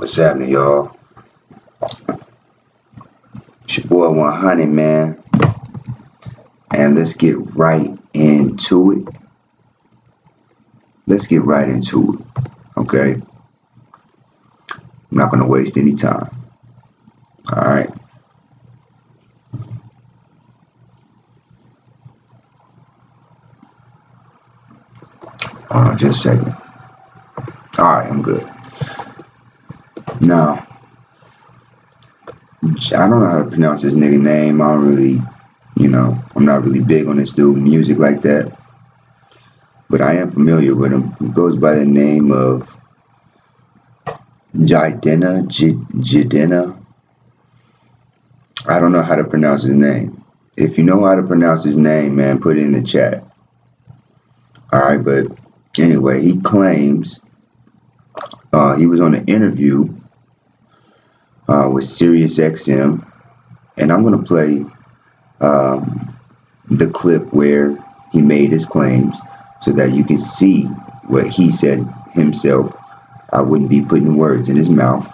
What's happening, y'all? It's your boy 100, man. And let's get right into it. Okay? I'm not going to waste any time. Alright? Hold on just a second. Alright, I'm good. Now, I don't know how to pronounce this nigga name. I don't really, I'm not really big on this dude music like that. But I am familiar with him. He goes by the name of Jidenna. Jidenna. I don't know how to pronounce his name. If you know how to pronounce his name, man, put it in the chat. Alright, but anyway, he claims he was on an interview with Sirius XM, and I'm going to play the clip where he made his claims so that you can see what he said himself. I wouldn't be putting words in his mouth,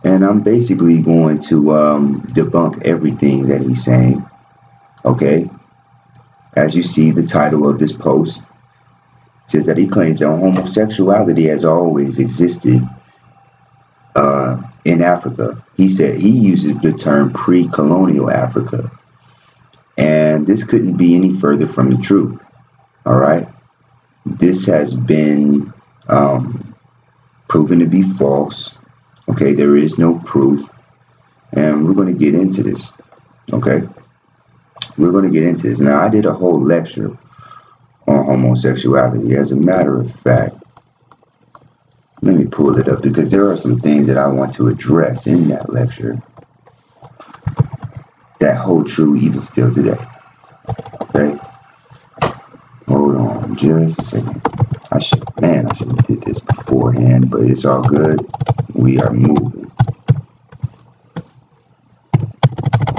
and I'm basically going to debunk everything that he's saying. Okay, as you see, the title of this post says that he claims that homosexuality has always existed in Africa. He said he uses the term pre-colonial Africa, and this couldn't be any further from the truth. All right, this has been proven to be false. Okay, there is no proof, and we're going to get into this. Okay, we're going to get into this. Now, I did a whole lecture on homosexuality. As a matter of fact, let me pull it up because there are some things that I want to address in that lecture that hold true even still today. Okay? Hold on just a second. I should have did this beforehand, but it's all good. We are moving.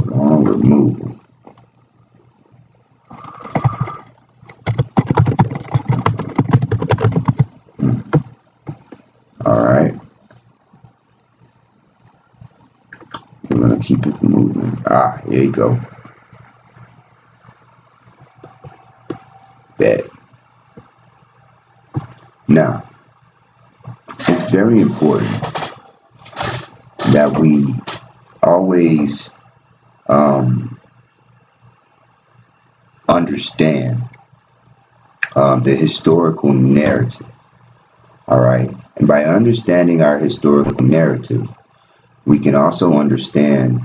Hold on, we're moving. Alright. We're going to keep it moving. Here you go. Bet. Now, it's very important that we always understand the historical narrative. All right. And by understanding our historical narrative, we can also understand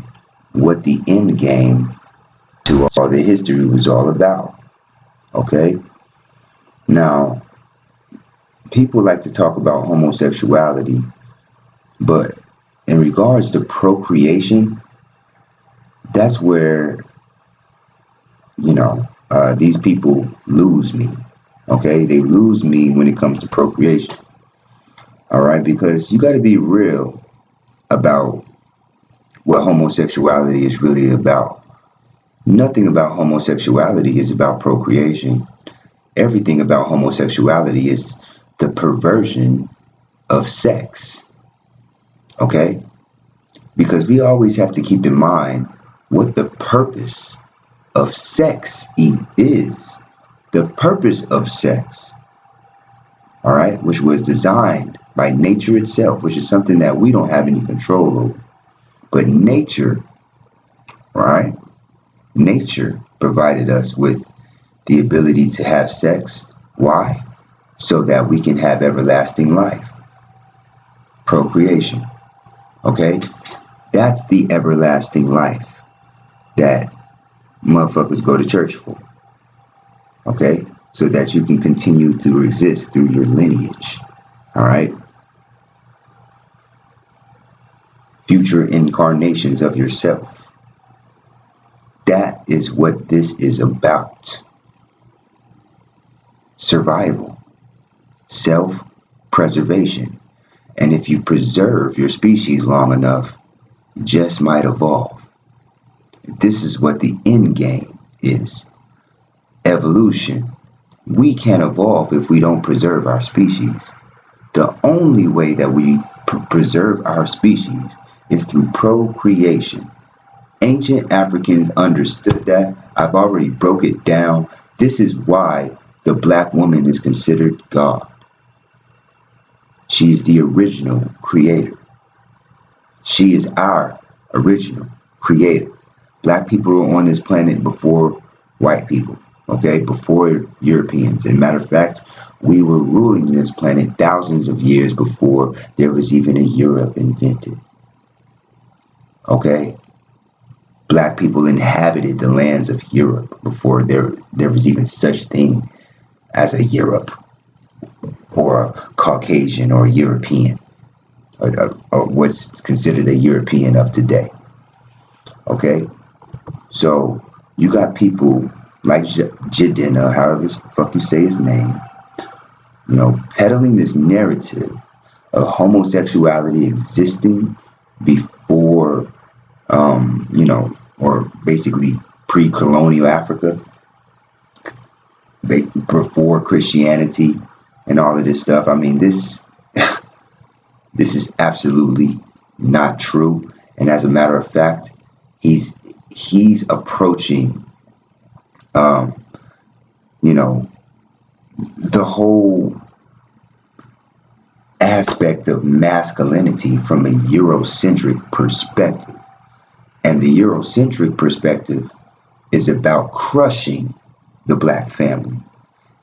what the end game to all the history was all about. Okay. Now, people like to talk about homosexuality, but in regards to procreation, that's where, these people lose me. Okay. They lose me when it comes to procreation. All right. Because you got to be real about what homosexuality is really about. Nothing about homosexuality is about procreation. Everything about homosexuality is the perversion of sex. Okay? Because we always have to keep in mind what the purpose of sex is. The purpose of sex, all right, which was designed by nature itself, which is something that we don't have any control over. But nature, right? Nature provided us with the ability to have sex. Why? So that we can have everlasting life. Procreation. Okay? That's the everlasting life that motherfuckers go to church for. Okay? So that you can continue to exist through your lineage. Alright? Future incarnations of yourself. That is what this is about. Survival. Self-preservation. And if you preserve your species long enough, you just might evolve. This is what the end game is. Evolution. We can't evolve if we don't preserve our species. The only way that we preserve our species is through procreation. Ancient Africans understood that. I've already broke it down. This is why the black woman is considered God. She is the original creator. She is our original creator. Black people were on this planet before white people, okay, before Europeans. As a matter of fact, we were ruling this planet thousands of years before there was even a Europe invented. Okay? Black people inhabited the lands of Europe before there was even such thing as a Europe or a Caucasian or European, or what's considered a European of today. Okay? So you got people like Jidenna, however the fuck you say his name, peddling this narrative of homosexuality existing before, or basically pre-colonial Africa, before Christianity and all of this stuff. I mean, this is absolutely not true. And as a matter of fact, he's approaching, the whole aspect of masculinity from a Eurocentric perspective. And the Eurocentric perspective is about crushing the black family.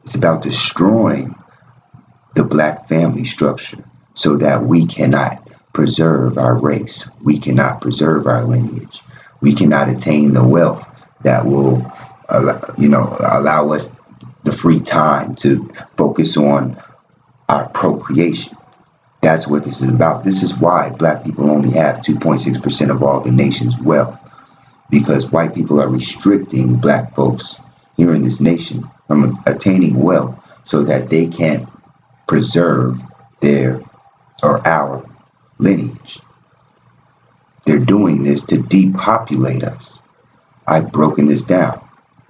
It's about destroying the black family structure so that we cannot preserve our race. We cannot preserve our lineage. We cannot attain the wealth that will, allow us the free time to focus on our procreation. That's what this is about. This is why black people only have 2.6% of all the nation's wealth, because white people are restricting black folks here in this nation from attaining wealth so that they can't preserve our lineage. They're doing this to depopulate us. I've broken this down.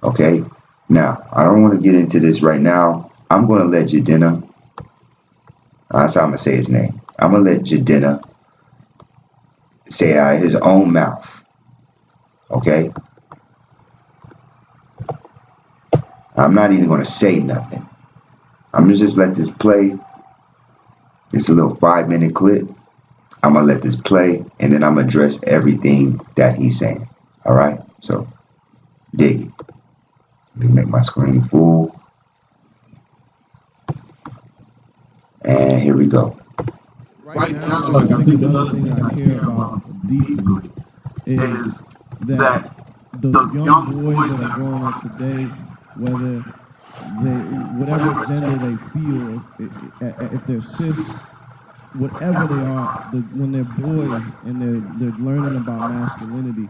Okay? Now, I don't want to get into this right now. I'm going to let Jidenna, that's how I'm going to say his name. I'm going to let Jidenna say it out of his own mouth. Okay? I'm not even going to say nothing. I'm going to just let this play. It's a little 5-minute clip. I'm going to let this play, and then I'm going to address everything that he's saying. All right? So, dig it. Let me make my screen full. And here we go. Right now, I think another thing I care about deeply is that the young boys that are growing up today, whatever gender they feel, if they're cis, whatever they are, when they're boys and they're learning about masculinity,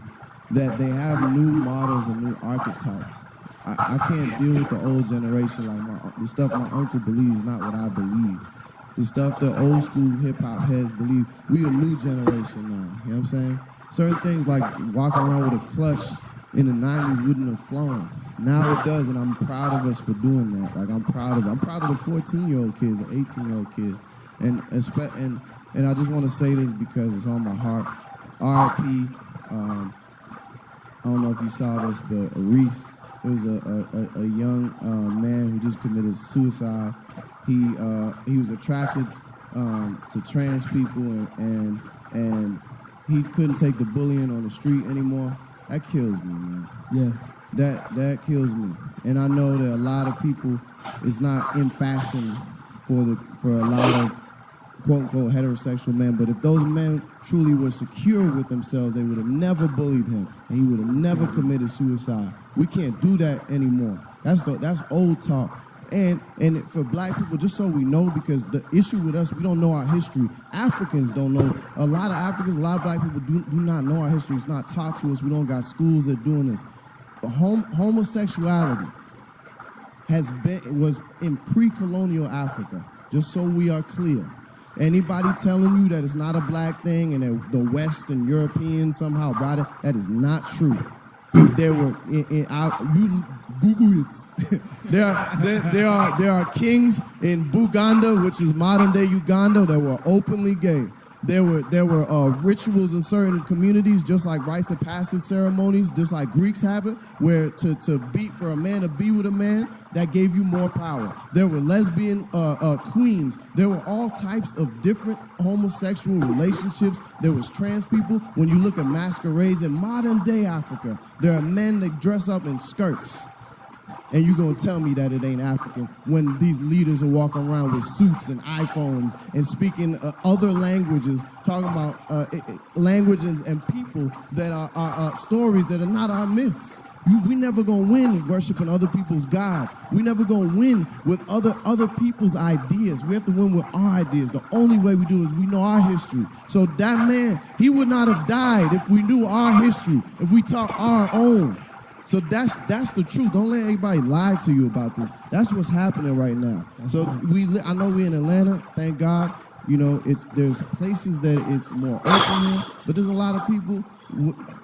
that they have new models and new archetypes. I can't deal with the old generation. Like the stuff my uncle believes is not what I believe. The stuff the old school hip hop heads believe. We a new generation now. You know what I'm saying? Certain things like walking around with a clutch in the 90s wouldn't have flown. Now it does, and I'm proud of us for doing that. Like I'm proud of the 14-year-old kids, the 18-year-old kids, and I just want to say this because it's on my heart. R.I.P. I don't know if you saw this, but Reese. There was a young man who just committed suicide. He was attracted to trans people and he couldn't take the bullying on the street anymore. That kills me, man. Yeah, that kills me. And I know that a lot of people, it's not in fashion for a lot of quote unquote heterosexual men, but if those men truly were secure with themselves, they would have never bullied him and he would have never committed suicide. We can't do that anymore. That's old talk. And for black people, just so we know, because the issue with us, we don't know our history. Africans don't know. A lot of black people do not know our history. It's not taught to us. We don't got schools that are doing this. Homosexuality was in pre-colonial Africa, just so we are clear. Anybody telling you that it's not a black thing and that the West and Europeans somehow brought it, that is not true. There were you Google it. there are kings in Buganda, which is modern day Uganda, that were openly gay. There were rituals in certain communities, just like rites of passage ceremonies, just like Greeks have it, where for a man to be with a man, that gave you more power. There were lesbian queens. There were all types of different homosexual relationships. There was trans people. When you look at masquerades in modern day Africa, there are men that dress up in skirts. And you're going to tell me that it ain't African when these leaders are walking around with suits and iPhones and speaking other languages, talking about languages and people that are stories that are not our myths. We never going to win worshiping other people's gods. We never going to win with other people's ideas. We have to win with our ideas. The only way we do is we know our history. So that man, he would not have died if we knew our history, if we taught our own. So that's the truth. Don't let anybody lie to you about this. That's what's happening right now. So I know we're in Atlanta. Thank God. You know, there's places that it's more open here, but there's a lot of people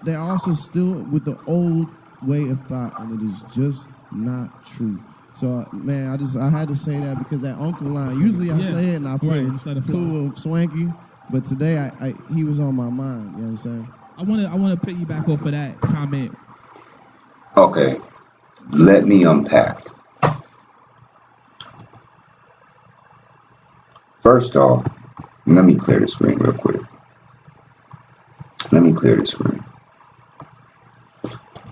that are also still with the old way of thought, and it is just not true. So man, I had to say that because that uncle line. Usually I say it and I feel cool and swanky, but today he was on my mind. You know what I'm saying? I want to piggyback off of that comment. Okay, let me unpack. First off, let me clear the screen real quick. Let me clear the screen.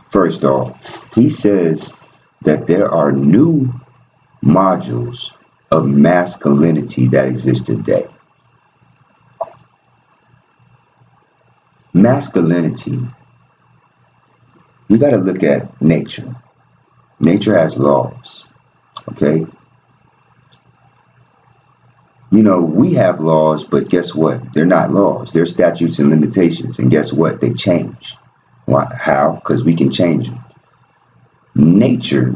First off, he says that there are new modules of masculinity that exist today. Masculinity, you got to look at nature. Nature has laws, okay? You know, we have laws, but guess what? They're not laws. They're statutes and limitations. And guess what? They change. Why? How? Because we can change them. Nature,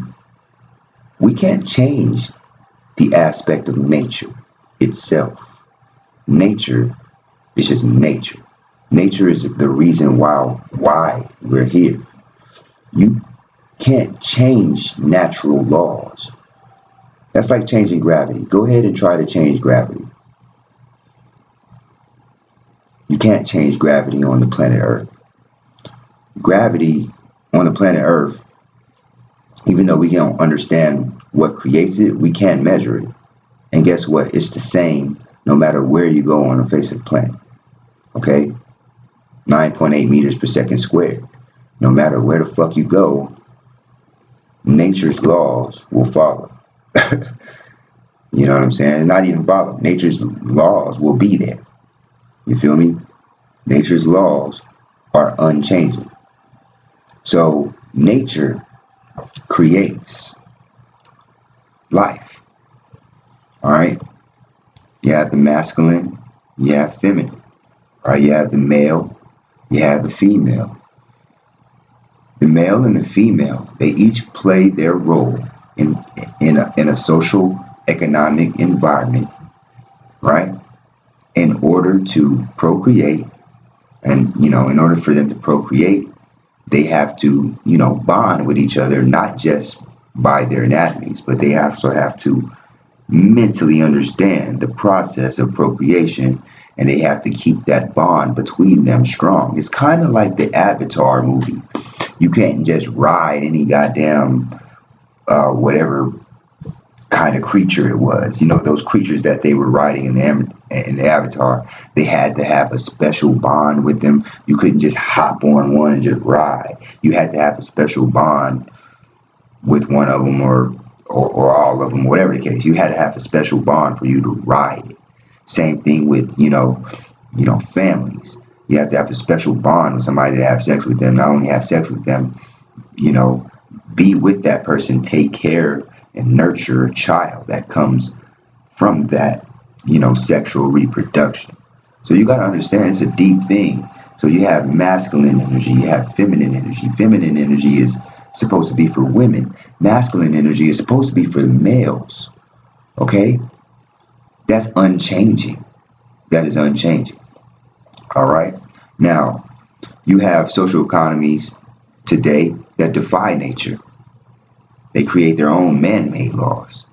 we can't change the aspect of nature itself. Nature is just nature. Nature is the reason why we're here. You can't change natural laws. That's like changing gravity. Go ahead and try to change gravity. You can't change gravity on the planet Earth. Gravity on the planet Earth, even though we don't understand what creates it, we can't measure it. And guess what? It's the same no matter where you go on the face of the planet. Okay? 9.8 meters per second squared. No matter where the fuck you go, nature's laws will follow. You know what I'm saying? Not even follow. Nature's laws will be there. You feel me? Nature's laws are unchanging. So nature creates life. All right? You have the masculine, you have feminine. All right? You have the male, you have the female. The male and the female, they each play their role in a social economic environment, right? In order to procreate, and in order for them to procreate, they have to, bond with each other, not just by their anatomies, but they also have to mentally understand the process of procreation, and they have to keep that bond between them strong. It's kind of like the Avatar movie. You can't just ride any goddamn whatever kind of creature it was. Those creatures that they were riding in the Avatar, they had to have a special bond with them. You couldn't just hop on one and just ride. You had to have a special bond with one of them or all of them, whatever the case. You had to have a special bond for you to ride it. Same thing with, families. You have to have a special bond with somebody to have sex with them. Not only have sex with them, be with that person, take care and nurture a child that comes from that, sexual reproduction. So you got to understand it's a deep thing. So you have masculine energy, you have feminine energy. Feminine energy is supposed to be for women. Masculine energy is supposed to be for males. Okay? That's unchanging. That is unchanging. All right? Now, you have social economies today that defy nature. They create their own man-made laws.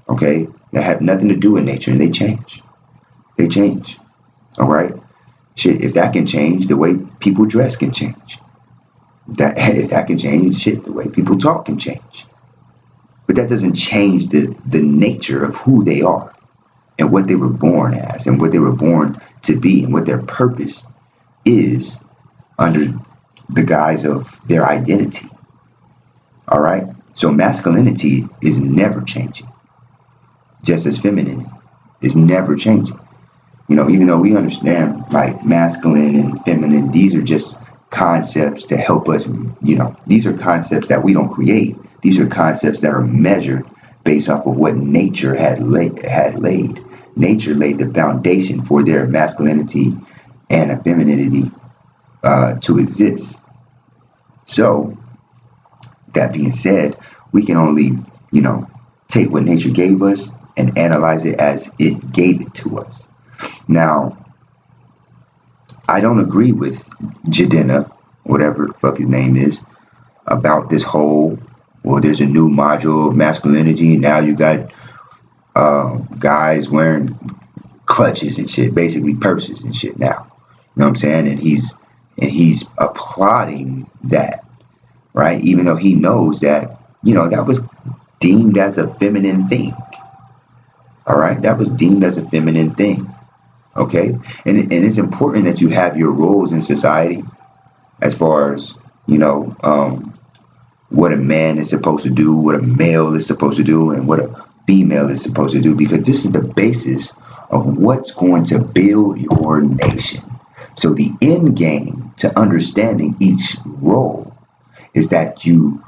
Okay? That have nothing to do with nature, and they change. They change. All right. Shit, if that can change, the way people dress can change. That if that can change, shit, the way people talk can change. But that doesn't change the nature of who they are and what they were born as and what they were born to be and what their purpose is under the guise of their identity. All right. So masculinity is never changing, just as femininity is never changing. Even though we understand like masculine and feminine, these are just concepts to help us. These are concepts that we don't create. These are concepts that are measured based off of what nature had laid. Nature laid the foundation for their masculinity and femininity to exist. So, that being said, we can only, take what nature gave us and analyze it as it gave it to us. Now, I don't agree with Jidenna, whatever the fuck his name is, about this whole, well, there's a new module of masculinity, and now you got guys wearing clutches and shit, basically purses and shit now. You know what I'm saying? And he's applauding that, right? Even though he knows that, that was deemed as a feminine thing. All right? That was deemed as a feminine thing. Okay? And it's important that you have your roles in society as far as, what a man is supposed to do, what a male is supposed to do, and what a female is supposed to do, because this is the basis of what's going to build your nation. So the end game to understanding each role is that you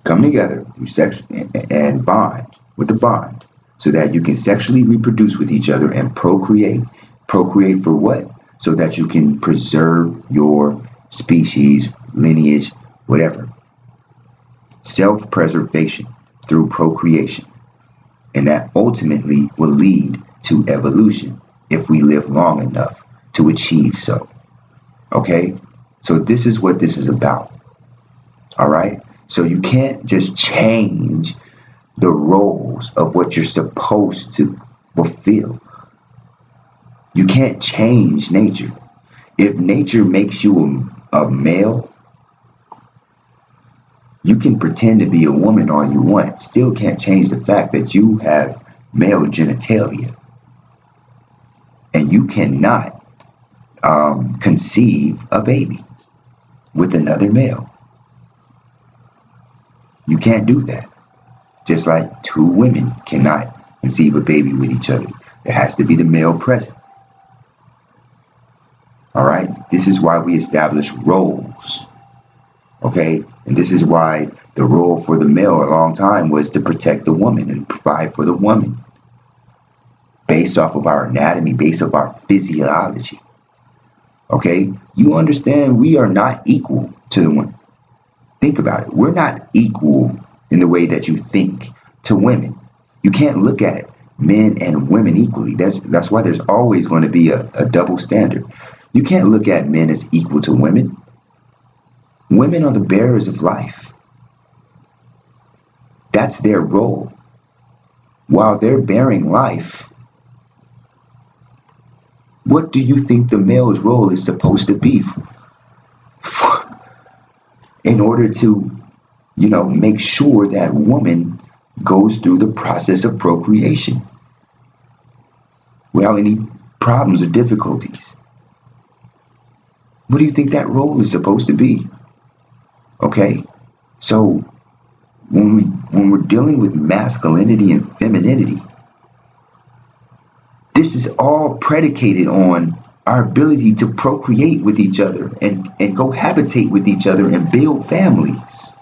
come together through sex and bond with the bond so that you can sexually reproduce with each other and procreate. Procreate for what? So that you can preserve your species, lineage, whatever. Self-preservation through procreation. And that ultimately will lead to evolution if we live long enough to achieve so. Okay? So this is what this is about. All right? So you can't just change the roles of what you're supposed to fulfill. You can't change nature. If nature makes you a male, you can pretend to be a woman all you want. Still can't change the fact that you have male genitalia. And you cannot conceive a baby with another male. You can't do that. Just like two women cannot conceive a baby with each other. There has to be the male present. All right? This is why we establish roles. Okay? And this is why the role for the male a long time was to protect the woman and provide for the woman. Based off of our anatomy, based off our physiology. Okay? You understand we are not equal to the women. Think about it. We're not equal in the way that you think to women. You can't look at men and women equally. That's why there's always going to be a double standard. You can't look at men as equal to women. Women are the bearers of life. That's their role. While they're bearing life, what do you think the male's role is supposed to be in order to, make sure that woman goes through the process of procreation without any problems or difficulties? What do you think that role is supposed to be? Okay, so when we're dealing with masculinity and femininity, this is all predicated on our ability to procreate with each other and cohabitate with each other and build families.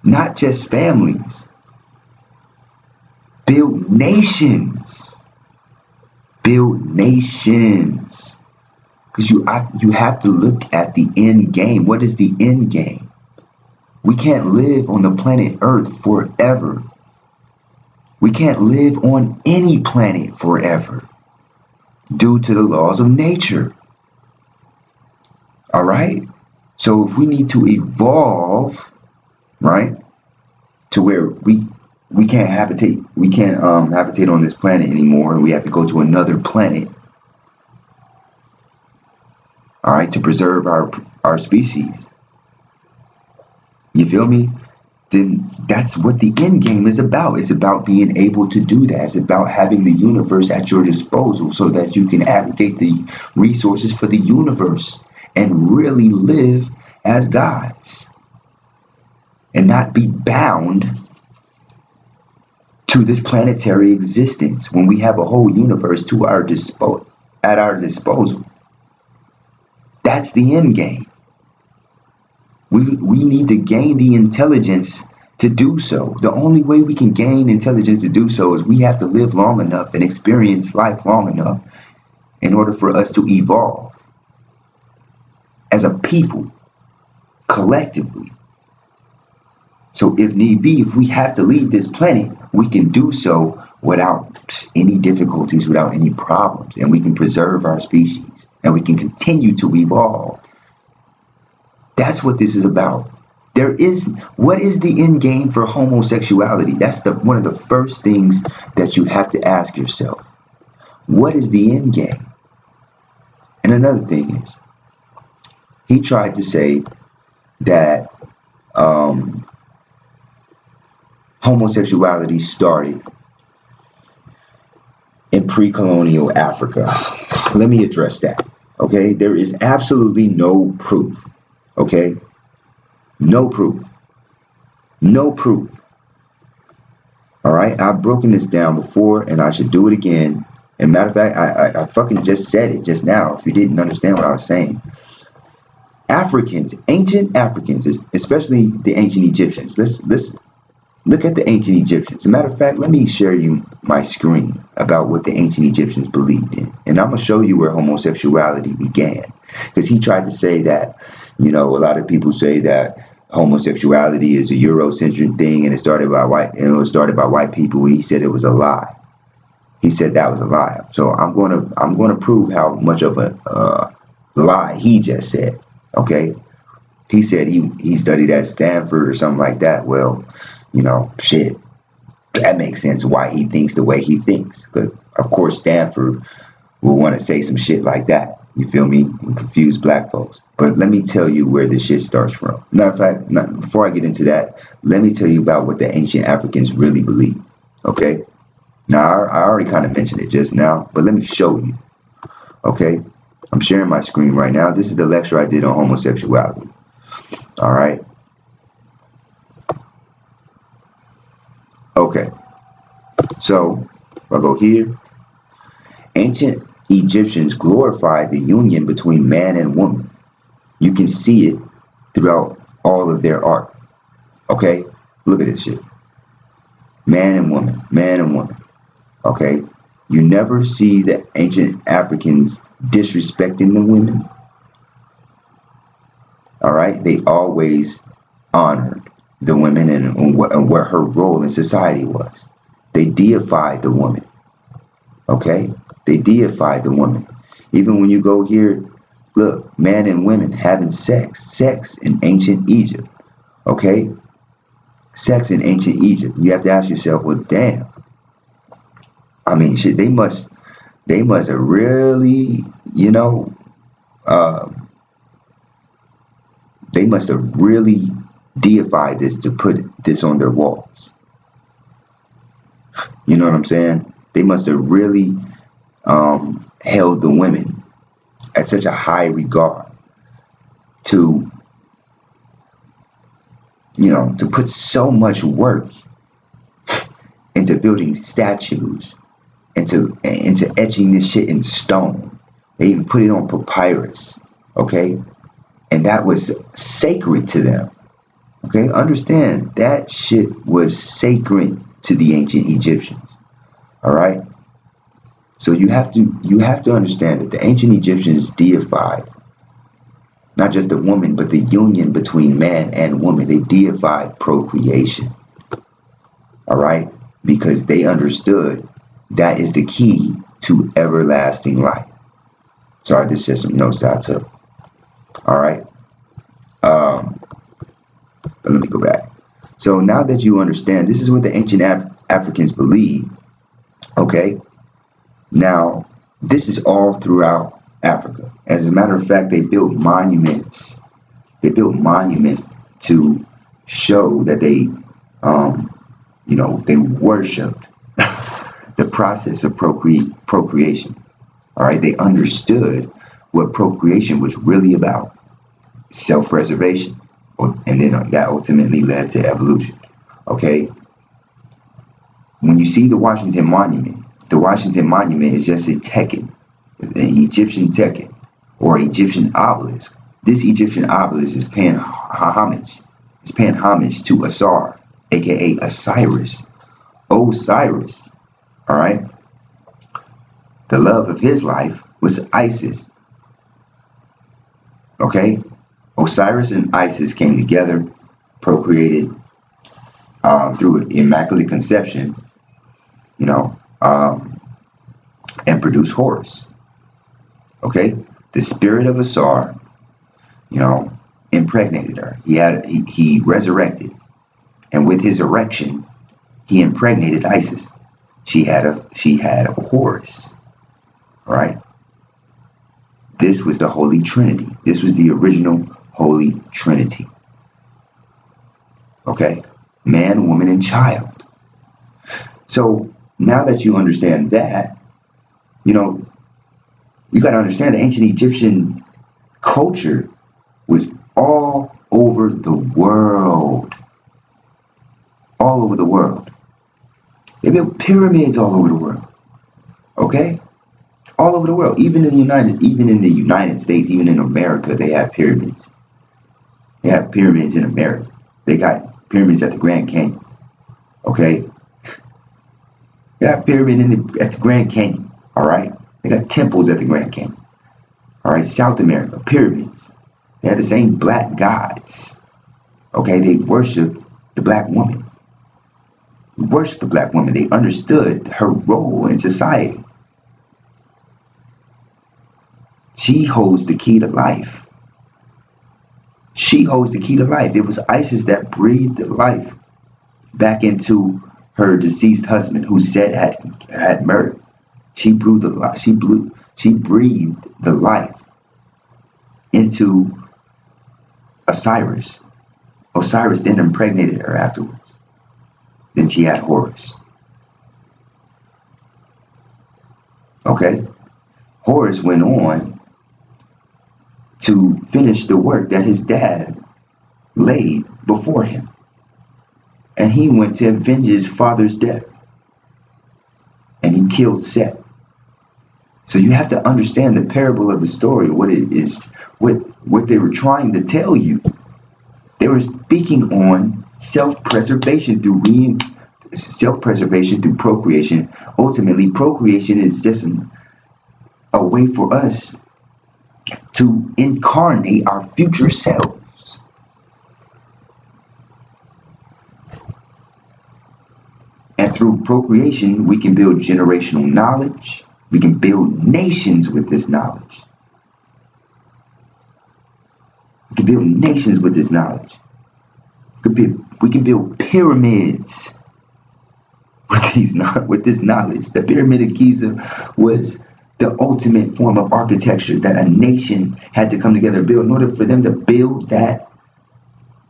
Not just families. Build nations. Build nations. Because you have to look at the end game. What is the end game? We can't live on the planet Earth forever. We can't live on any planet forever due to the laws of nature. All right? So if we need to evolve, right, to where we we can't habitate on this planet anymore, and we have to go to another planet, all right, to preserve our species. You feel me? Then that's what the end game is about. It's about being able to do that. It's about having the universe at your disposal so that you can aggregate the resources for the universe and really live as gods and not be bound to this planetary existence when we have a whole universe at our disposal. That's the end game. We need to gain the intelligence to do so. The only way we can gain intelligence to do so is we have to live long enough and experience life long enough in order for us to evolve as a people, collectively. So if need be, if we have to leave this planet, we can do so without any difficulties, without any problems, and we can preserve our species and we can continue to evolve. That's what this is about. What is the end game for homosexuality? That's one of the first things that you have to ask yourself. What is the end game? And another thing is, he tried to say that homosexuality started in pre-colonial Africa. Let me address that. Okay, there is absolutely no proof. Okay, no proof. No proof. All right, I've broken this down before, and I should do it again. And matter of fact, I fucking just said it just now. If you didn't understand what I was saying, Africans, ancient Africans, especially the ancient Egyptians. Let's look at the ancient Egyptians. As a matter of fact, let me share you my screen about what the ancient Egyptians believed in. And I'm going to show you where homosexuality began. Because he tried to say that, a lot of people say that homosexuality is a Eurocentric thing and it started by white people. He said it was a lie. He said that was a lie. So I'm going to prove how much of a lie he just said. Okay? He said he studied at Stanford or something like that. Well, shit, that makes sense why he thinks the way he thinks. But of course, Stanford will want to say some shit like that. You feel me? And confuse black folks. But let me tell you where this shit starts from. Matter of fact, before I get into that, let me tell you about what the ancient Africans really believed. Okay? Now, I already kind of mentioned it just now, but let me show you. Okay? I'm sharing my screen right now. This is the lecture I did on homosexuality. All right? Okay, so if I go here, ancient Egyptians glorified the union between man and woman. You can see it throughout all of their art. Okay, look at this shit. Man and woman, man and woman. Okay, you never see the ancient Africans disrespecting the women. All right, they always honored the women and what her role in society was. They deified the woman. Okay? They deified the woman. Even when you go here, look, man and women having sex in ancient Egypt. Okay? Sex in ancient Egypt. You have to ask yourself, well, damn. I mean, shit, they must have really, they must have really deified this to put this on their walls. You know what I'm saying? They must have really held the women at such a high regard to put so much work into building statues, into etching this shit in stone. They even put it on papyrus, okay? And that was sacred to them. Okay, understand that shit was sacred to the ancient Egyptians. All right. So you have to understand that the ancient Egyptians deified not just the woman, but the union between man and woman. They deified procreation. All right, because they understood that is the key to everlasting life. Sorry, this is just some notes that I took. All right. Let me go back. So now that you understand, this is what the ancient Africans believe. Okay. Now, this is all throughout Africa. As a matter of fact, they built monuments. They built monuments to show that they worshipped the process of procreation. All right, they understood what procreation was really about, self-preservation, and then that ultimately led to evolution. Okay, when you see the Washington Monument is just a tekken, an Egyptian tekken, or Egyptian obelisk. This Egyptian obelisk is paying homage. It's paying homage to Asar, aka Osiris. Osiris. All right. The love of his life was Isis. Okay. Osiris and Isis came together, procreated through immaculate conception, and produced Horus. Okay. The spirit of Asar, impregnated her. He resurrected, and with his erection, he impregnated Isis. She had a Horus, right? This was the Holy Trinity. This was the original Holy Trinity. Okay, man, woman, and child. So now that you understand that, you got to understand the ancient Egyptian culture was all over the world. All over the world. They built pyramids all over the world. Okay? All over the world. Even in the United States, even in America, they have pyramids. They have pyramids in America. They got pyramids at the Grand Canyon. Okay? They got pyramid at the Grand Canyon. Alright? They got temples at the Grand Canyon. Alright, South America, pyramids. They had the same black gods. Okay, they worshiped the black woman. Worshiped the black woman. They understood her role in society. She holds the key to life. She holds the key to life. It was Isis that breathed life back into her deceased husband, who said had murdered. She breathed the life into Osiris. Osiris then impregnated her afterwards. Then she had Horus. Okay? Horus went on to finish the work that his dad laid before him. And he went to avenge his father's death. And he killed Set. So you have to understand the parable of the story, what it is, what they were trying to tell you. They were speaking on self-preservation through procreation. Ultimately, procreation is just a way for us to incarnate our future selves. And through procreation, we can build generational knowledge. We can build nations with this knowledge. We can build nations with this knowledge. We can build pyramids with this knowledge. The Pyramid of Giza was the ultimate form of architecture that a nation had to come together and build. In order for them to build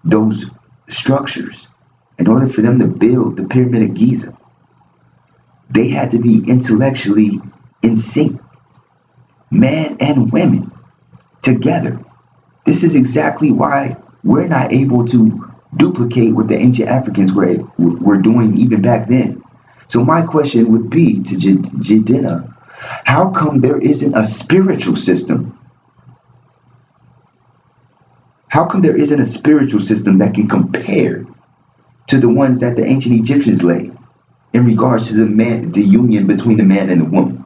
those structures, in order for them to build the Pyramid of Giza, they had to be intellectually in sync, men and women together. This is exactly why we're not able to duplicate what the ancient Africans were doing even back then. So my question would be to Jidenna, how come there isn't a spiritual system? How come there isn't a spiritual system that can compare to the ones that the ancient Egyptians laid in regards to the union between the man and the woman?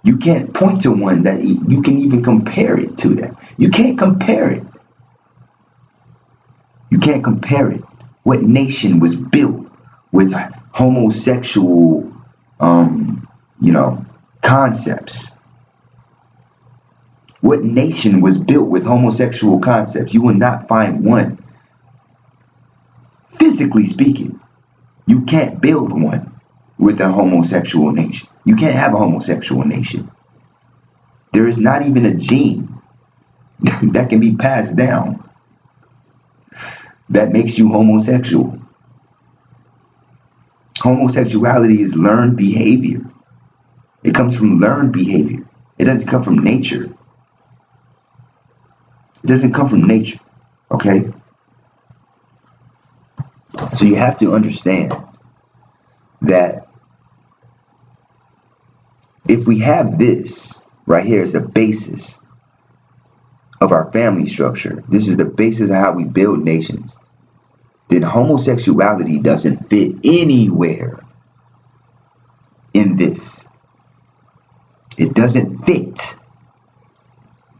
You can't point to one that you can even compare it to that. You can't compare it. You can't compare it. What nation was built with homosexual, concepts? What nation was built with homosexual concepts? You will not find one physically speaking, you can't build one with a homosexual nation. You can't have a homosexual nation. There is not even a gene that can be passed down that makes you homosexual. Homosexuality is learned behavior. It comes from learned behavior. It doesn't come from nature. It doesn't come from nature, okay? So you have to understand that if we have this right here as the basis of our family structure, this is the basis of how we build nations, then homosexuality doesn't fit anywhere in this. It doesn't fit.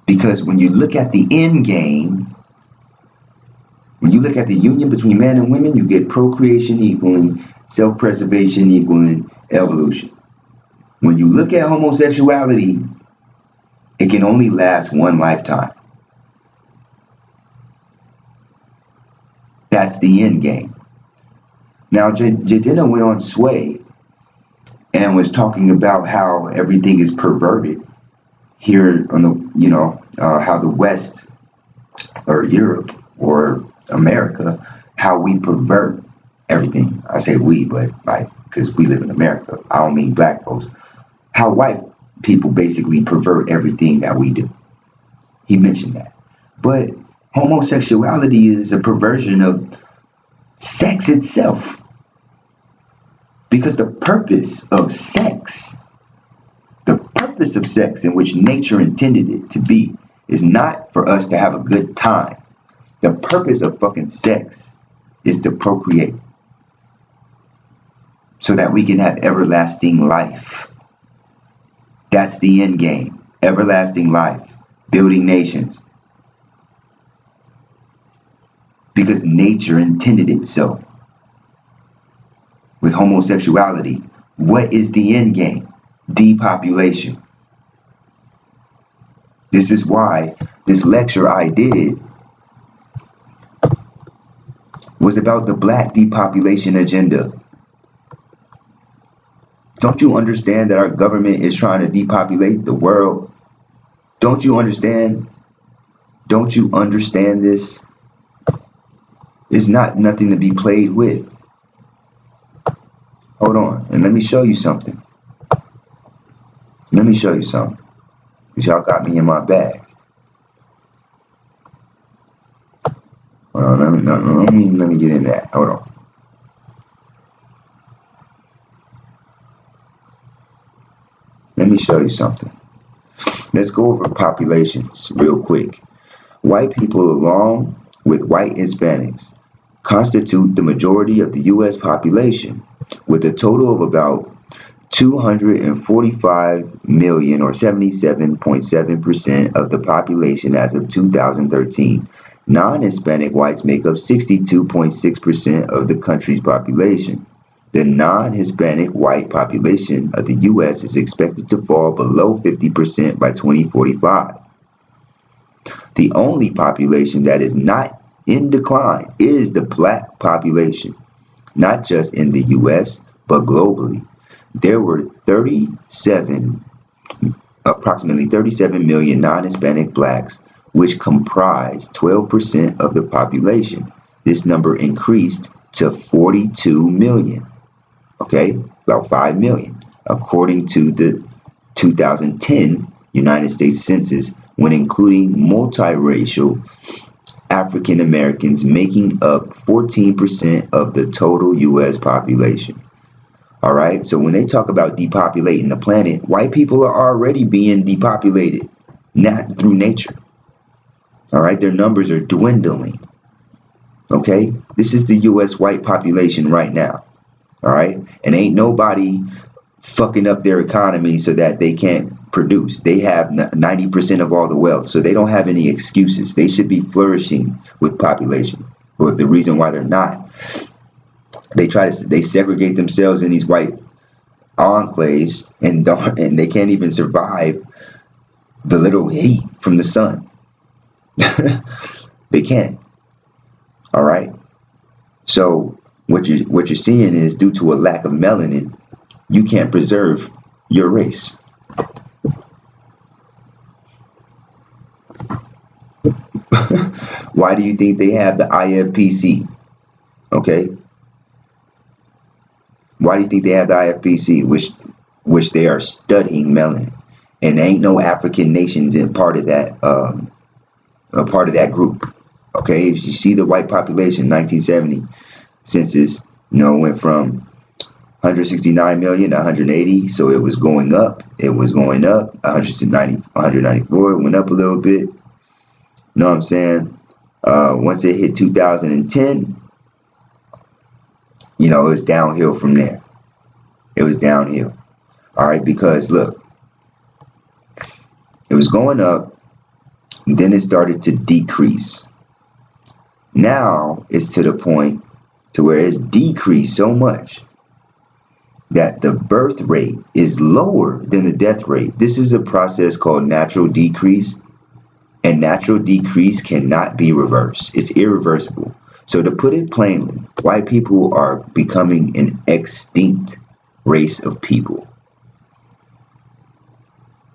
Because when you look at the end game, when you look at the union between man and women, you get procreation equaling self-preservation equaling evolution. When you look at homosexuality, it can only last one lifetime. That's the end game. Now, Jidenna went on Sway and was talking about how everything is perverted here on the, how the West or Europe or America, how we pervert everything. I say we, but like, because we live in America, I don't mean black folks. How white people basically pervert everything that we do. He mentioned that. But homosexuality is a perversion of sex itself. Because the purpose of sex in which nature intended it to be is not for us to have a good time. The purpose of fucking sex is to procreate so that we can have everlasting life. That's the end game. Everlasting life. Building nations. Because nature intended it so. With homosexuality, what is the end game? Depopulation. This is why this lecture I did was about the black depopulation agenda. Don't you understand that our government is trying to depopulate the world? Don't you understand? Don't you understand this? It's not nothing to be played with. Hold on, and let me show you something. Let me show you something. Because y'all got me in my bag. Hold on, let me get in that. Hold on. Let me show you something. Let's go over populations real quick. White people, along with white Hispanics, constitute the majority of the U.S. population, with a total of about 245 million, or 77.7% of the population as of 2013. Non-Hispanic whites make up 62.6% of the country's population. The non-Hispanic white population of the U.S. is expected to fall below 50% by 2045. The only population that is not in decline is the black population, not just in the U.S., but globally. There were approximately 37 million non-Hispanic blacks, which comprise 12% of the population. This number increased to 42 million, okay, about 5 million, according to the 2010 United States Census, when including multiracial African Americans making up 14% of the total U.S. population. All right, so when they talk about depopulating the planet, white people are already being depopulated, not through nature. All right, their numbers are dwindling. Okay, this is the U.S. white population right now. All right, and ain't nobody fucking up their economy so that they can't produce. They have 90% of all the wealth, so they don't have any excuses. They should be flourishing with population. But the reason why they're not, they segregate themselves in these white enclaves, and they can't even survive the little heat from the sun. They can't. All right. So what you're seeing is, due to a lack of melanin, you can't preserve your race. Why do you think they have the IFPC? Okay, why do you think they have the IFPC, which they are studying melanin, and there ain't no African nations in part of that a part of that group? Okay, if you see the white population, 1970 census, went from 169 million to 180, so it was going up. It was going up. 194, it went up a little bit. Know what I'm saying? Once it hit 2010, it was downhill from there. It was downhill. All right, because look, it was going up, then it started to decrease. Now it's to the point to where it's decreased so much that the birth rate is lower than the death rate. This is a process called natural decrease, and natural decrease cannot be reversed. It's irreversible. So to put it plainly, white people are becoming an extinct race of people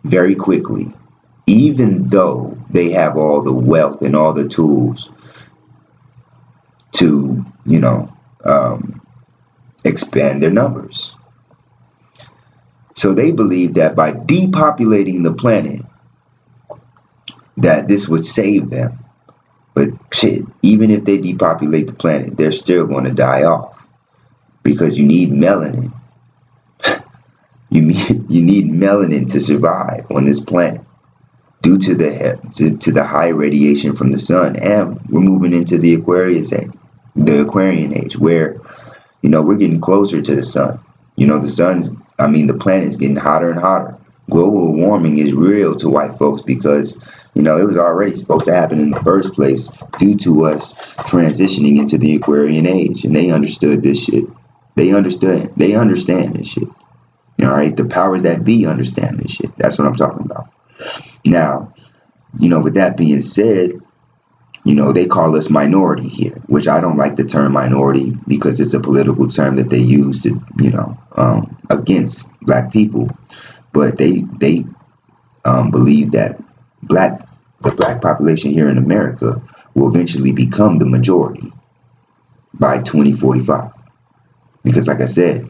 very quickly, even though they have all the wealth and all the tools to, expand their numbers. So they believe that by depopulating the planet, that this would save them. But shit, even if they depopulate the planet, they're still going to die off, because you need melanin. you need melanin to survive on this planet, due to the high radiation from the sun. And we're moving into the Aquarian age, where we're getting closer to the sun. The planet's getting hotter and hotter. Global warming is real to white folks, because it was already supposed to happen in the first place, due to us transitioning into the Aquarian age. And they understood this shit. They understand this shit. All right, the powers that be understand this shit. That's what I'm talking about. Now, with that being said, they call us minority here, which I don't like the term minority, because it's a political term that they use to, against black people. But they believe that the black population here in America will eventually become the majority by 2045. Because like I said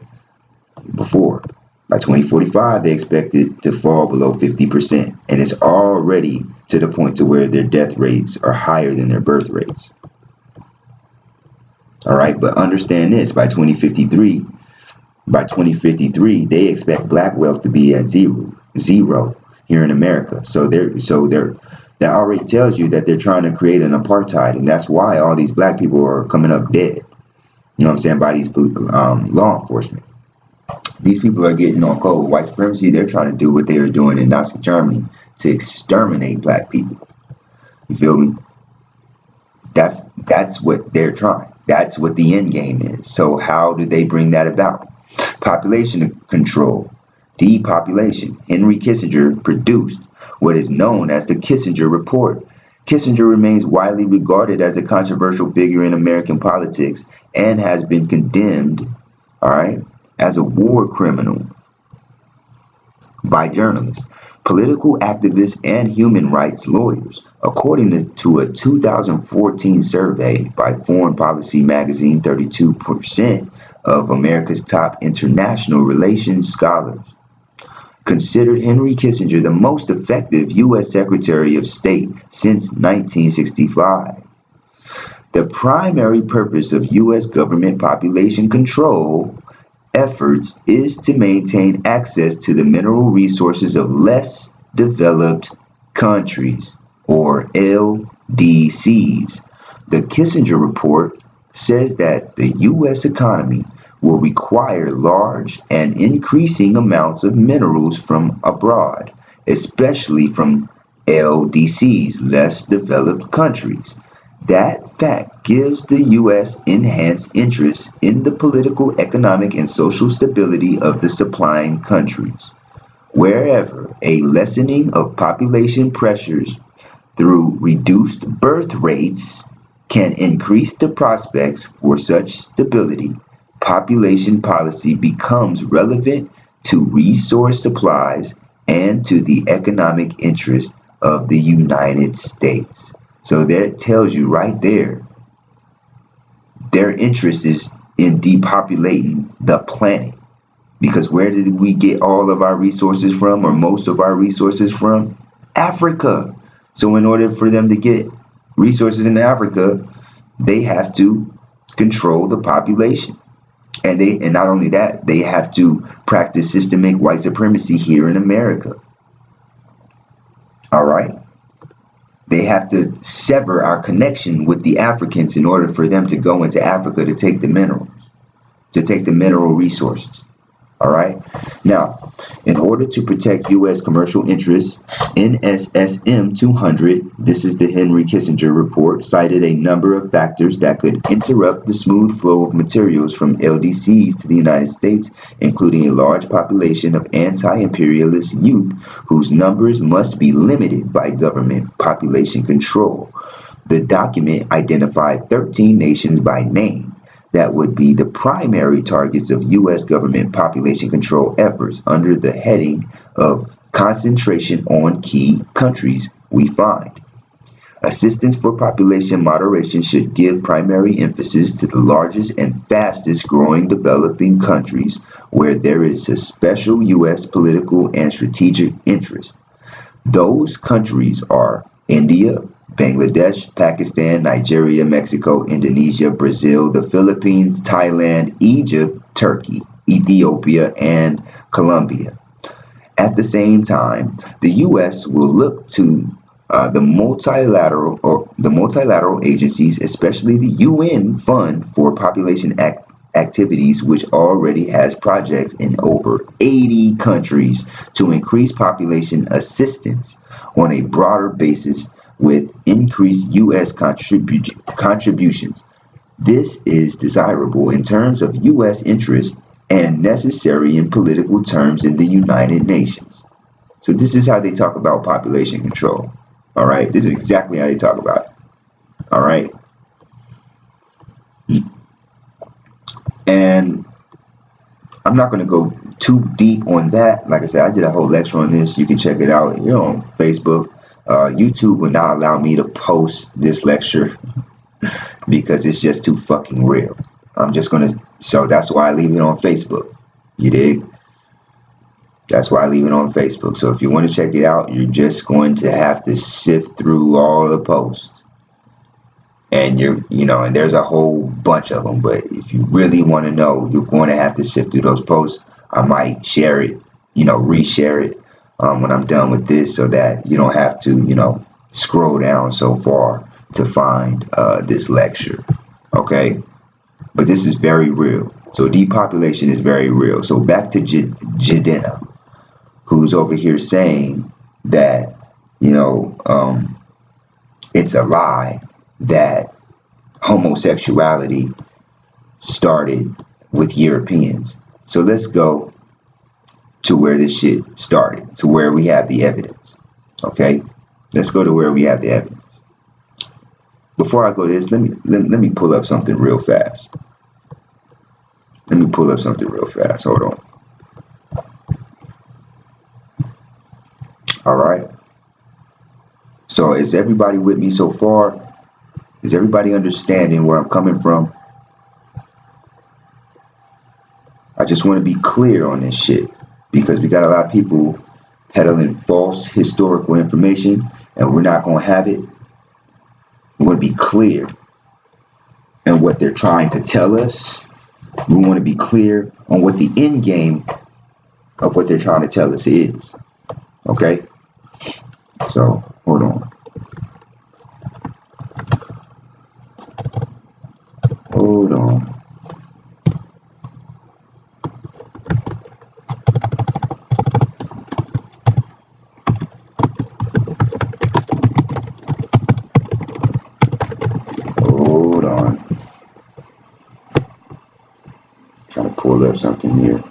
before, by 2045, they expect it to fall below 50%. And it's already to the point to where their death rates are higher than their birth rates. All right, but understand this, by 2053, they expect black wealth to be at zero here in America. So that already tells you that they're trying to create an apartheid, and that's why all these black people are coming up dead. You know what I'm saying? By these law enforcement. These people are getting on code with white supremacy. They're trying to do what they were doing in Nazi Germany, to exterminate black people. You feel me? That's what they're trying. That's what the end game is. So how do they bring that about? Population control, depopulation. Henry Kissinger produced what is known as the Kissinger Report. Kissinger remains widely regarded as a controversial figure in American politics, and has been condemned, all right, as a war criminal by journalists, political activists, and human rights lawyers. According to a 2014 survey by Foreign Policy magazine, 32% of America's top international relations scholars considered Henry Kissinger the most effective U.S. Secretary of State since 1965. The primary purpose of U.S. government population control efforts is to maintain access to the mineral resources of less developed countries, or LDCs. The Kissinger Report says that the U.S. economy will require large and increasing amounts of minerals from abroad, especially from LDCs, less developed countries. That fact gives the U.S. enhanced interest in the political, economic, and social stability of the supplying countries. Wherever a lessening of population pressures through reduced birth rates can increase the prospects for such stability, population policy becomes relevant to resource supplies and to the economic interest of the United States. So that tells you right there, their interest is in depopulating the planet. Because where did we get all of our resources from, or most of our resources from? Africa. So in order for them to get resources in Africa, they have to control the population. And not only that, they have to practice systemic white supremacy here in America. All right? They have to sever our connection with the Africans in order for them to go into Africa to take the minerals, to take the mineral resources. All right. Now, in order to protect U.S. commercial interests, NSSM 200, this is the Henry Kissinger report, cited a number of factors that could interrupt the smooth flow of materials from LDCs to the United States, including a large population of anti-imperialist youth whose numbers must be limited by government population control. The document identified 13 nations by name that would be the primary targets of U.S. government population control efforts under the heading of concentration on key countries. We find assistance for population moderation should give primary emphasis to the largest and fastest growing developing countries where there is a special U.S. political and strategic interest. Those countries are India, Bangladesh, Pakistan, Nigeria, Mexico, Indonesia, Brazil, the Philippines, Thailand, Egypt, Turkey, Ethiopia, and Colombia. At the same time, the U.S. will look to the multilateral agencies, especially the UN Fund for Population Activities, which already has projects in over 80 countries to increase population assistance on a broader basis with increased U.S. contributions. This is desirable in terms of U.S. interest and necessary in political terms in the United Nations. So this is how they talk about population control. All right, this is exactly how they talk about it. All right. And I'm not going to go too deep on that. Like I said, I did a whole lecture on this. You can check it out, on Facebook. YouTube will not allow me to post this lecture because it's just too fucking real. So that's why I leave it on Facebook. You dig? That's why I leave it on Facebook. So if you want to check it out, you're just going to have to sift through all the posts. And and there's a whole bunch of them. But if you really want to know, you're going to have to sift through those posts. I might share it, reshare it when I'm done with this so that you don't have to, scroll down so far to find this lecture. Okay? But this is very real. So depopulation is very real. So back to Jidenna, who's over here saying that, it's a lie that homosexuality started with Europeans. So let's go to where this shit started, to where we have the evidence. Okay? Let's go to where we have the evidence. Before I go to this, let me pull up something real fast. Hold on. All right. So is everybody with me so far? Is everybody understanding where I'm coming from? I just want to be clear on this shit because we got a lot of people peddling false historical information and we're not going to have it. We want to be clear in what they're trying to tell us. We want to be clear on what the end game of what they're trying to tell us is. Okay? So, hold on. Hold on. Hold on. Trying to pull up something here.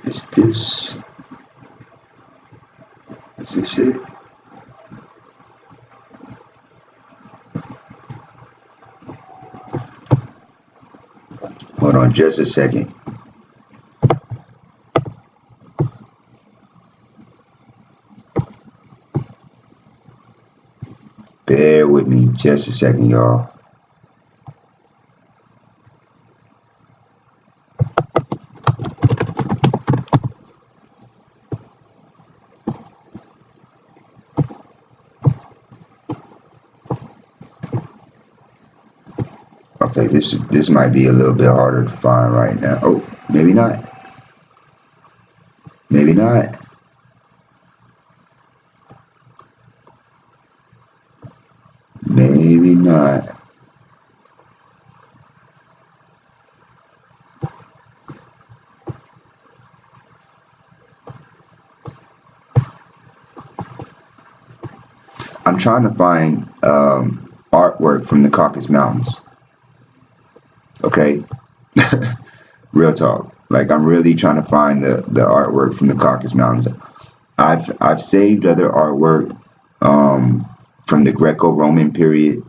Is this? Is this it? Hold on just a second. Bear with me just a second, y'all. Okay, this might be a little bit harder to find right now. Oh, maybe not. Maybe not. Maybe not. I'm trying to find artwork from the Caucasus Mountains. Okay, real talk. Like I'm really trying to find the artwork from the Caucasus Mountains. I've saved other artwork from the Greco-Roman period.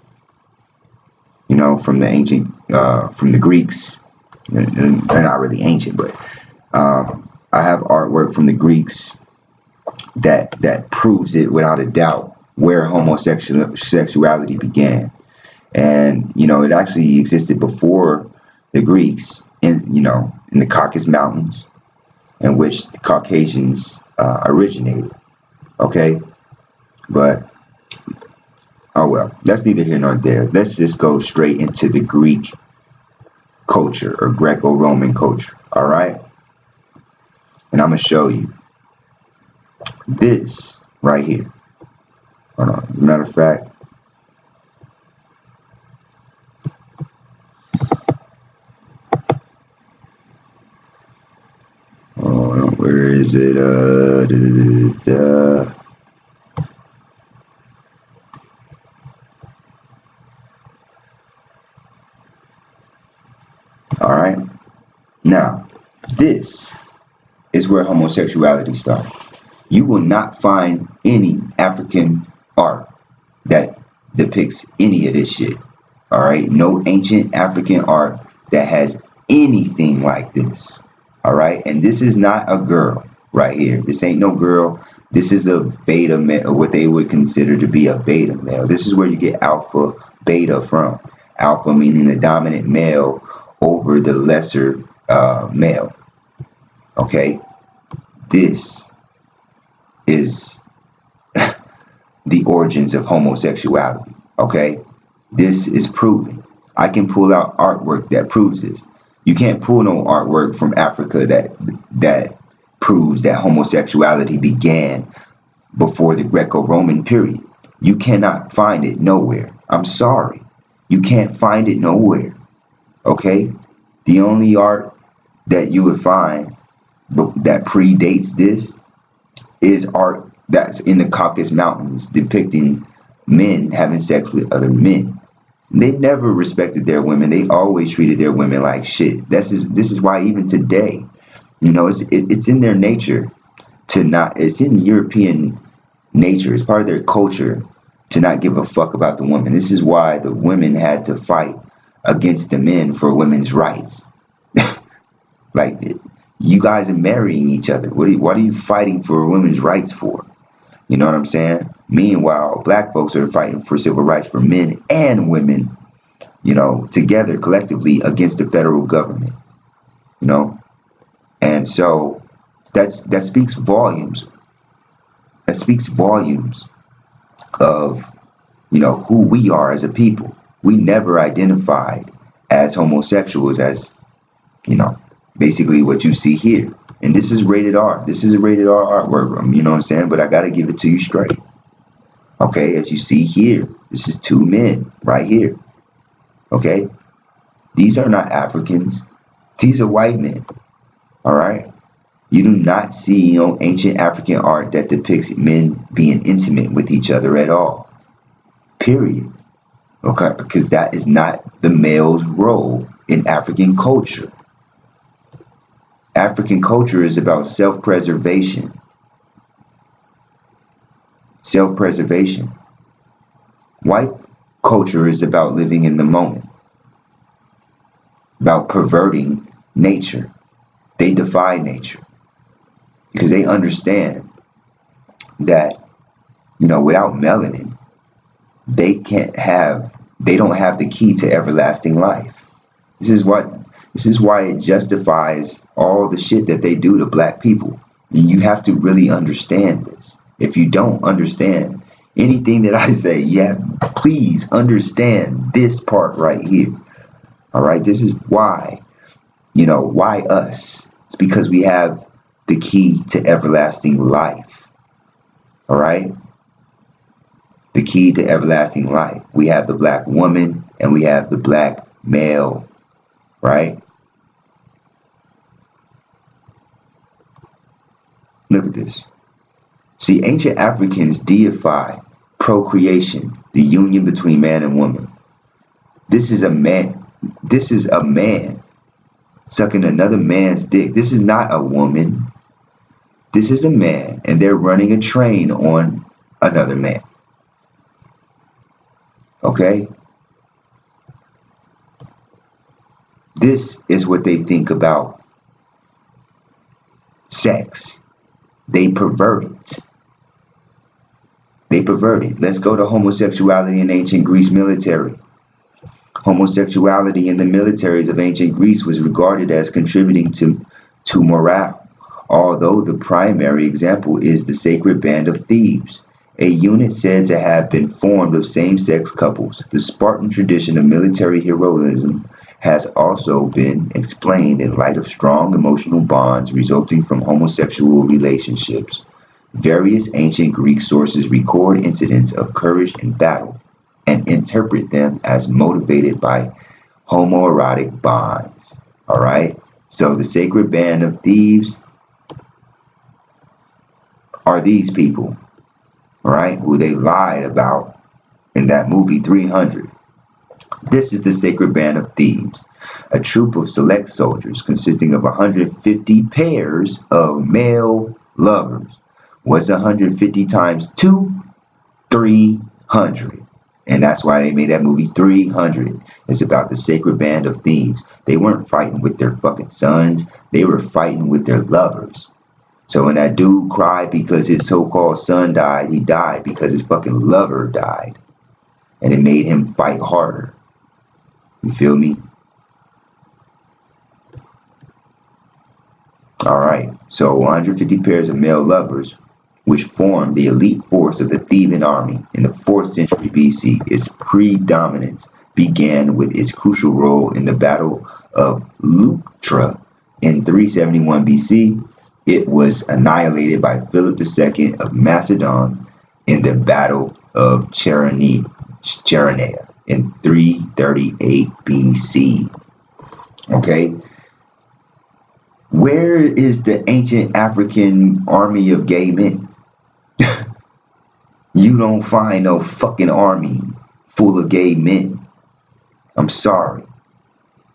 You know, from the ancient, from the Greeks. And they're not really ancient, but I have artwork from the Greeks that proves it without a doubt where homosexuality began. And you know, it actually existed before the Greeks in the Caucasus Mountains, in which the Caucasians originated. Okay, but oh well, that's neither here nor there. Let's just go straight into the Greek culture or Greco-Roman culture. All right, and I'm gonna show you this right here. Hold on. Matter of fact, where is it? All right. Now, this is where homosexuality started. You will not find any African art that depicts any of this shit. All right. No ancient African art that has anything like this. All right. And this is not a girl right here. This ain't no girl. This is a beta male, or what they would consider to be a beta male. This is where you get alpha, beta from. Alpha meaning the dominant male over the lesser male. Okay. This is the origins of homosexuality. Okay. This is proven. I can pull out artwork that proves this. You can't pull no artwork from Africa that proves that homosexuality began before the Greco-Roman period. You cannot find it nowhere. I'm sorry. You can't find it nowhere. Okay? The only art that you would find that predates this is art that's in the Caucasus Mountains depicting men having sex with other men. They never respected their women. They always treated their women like shit. This is why even today, you know, it's in their nature to not. It's in European nature. It's part of their culture to not give a fuck about the woman. This is why the women had to fight against the men for women's rights. Like, you guys are marrying each other. What are you fighting for women's rights for? You know what I'm saying? Meanwhile, black folks are fighting for civil rights for men and women, you know, together collectively against the federal government, you know? And so that speaks volumes. That speaks volumes of, you know, who we are as a people. We never identified as homosexuals, as, you know, basically what you see here. And this is rated R. This is a rated R artwork, you know what I'm saying? But I got to give it to you straight. Okay, as you see here, this is two men right here. Okay, these are not Africans. These are white men. All right. You do not see, you know, ancient African art that depicts men being intimate with each other at all. Period. Okay, because that is not the male's role in African culture African culture is about self-preservation. Self-preservation. White culture is about living in the moment, about perverting nature. They defy nature because they understand that, without melanin, they don't have the key to everlasting life. This is why it justifies all the shit that they do to black people. And you have to really understand this. If you don't understand anything that I say, please understand this part right here. All right, this is why, why us? It's because we have the key to everlasting life. All right? The key to everlasting life. We have the black woman and we have the black male, right? Look at this. See, ancient Africans deify procreation, the union between man and woman. This is a man sucking another man's dick. This is not a woman. This is a man, and they're running a train on another man. Okay? This is what they think about sex. They pervert it. Let's go to homosexuality in ancient Greece military. Homosexuality in the militaries of ancient Greece was regarded as contributing to morale, although the primary example is the sacred band of thieves, a unit said to have been formed of same-sex couples. The Spartan tradition of military heroism has also been explained in light of strong emotional bonds resulting from homosexual relationships. Various ancient Greek sources record incidents of courage in battle and interpret them as motivated by homoerotic bonds. All right? So the sacred band of thieves are these people, all right, who they lied about in that movie 300. This is the sacred band of thieves, a troop of select soldiers consisting of 150 pairs of male lovers. What's 150 times 2? 300. And that's why they made that movie 300. It's about the sacred band of thieves. They weren't fighting with their fucking sons. They were fighting with their lovers. So when that dude cried because his so-called son died, he died because his fucking lover died. And it made him fight harder. You feel me? All right. So 150 pairs of male lovers, which formed the elite force of the Theban army in the 4th century BC. Its predominance began with its crucial role in the Battle of Leuctra in 371 BC. It was annihilated by Philip II of Macedon in the Battle of Chaeronea in 338 BC. Okay? Where is the ancient African army of gay men? You don't find no fucking army full of gay men. I'm sorry.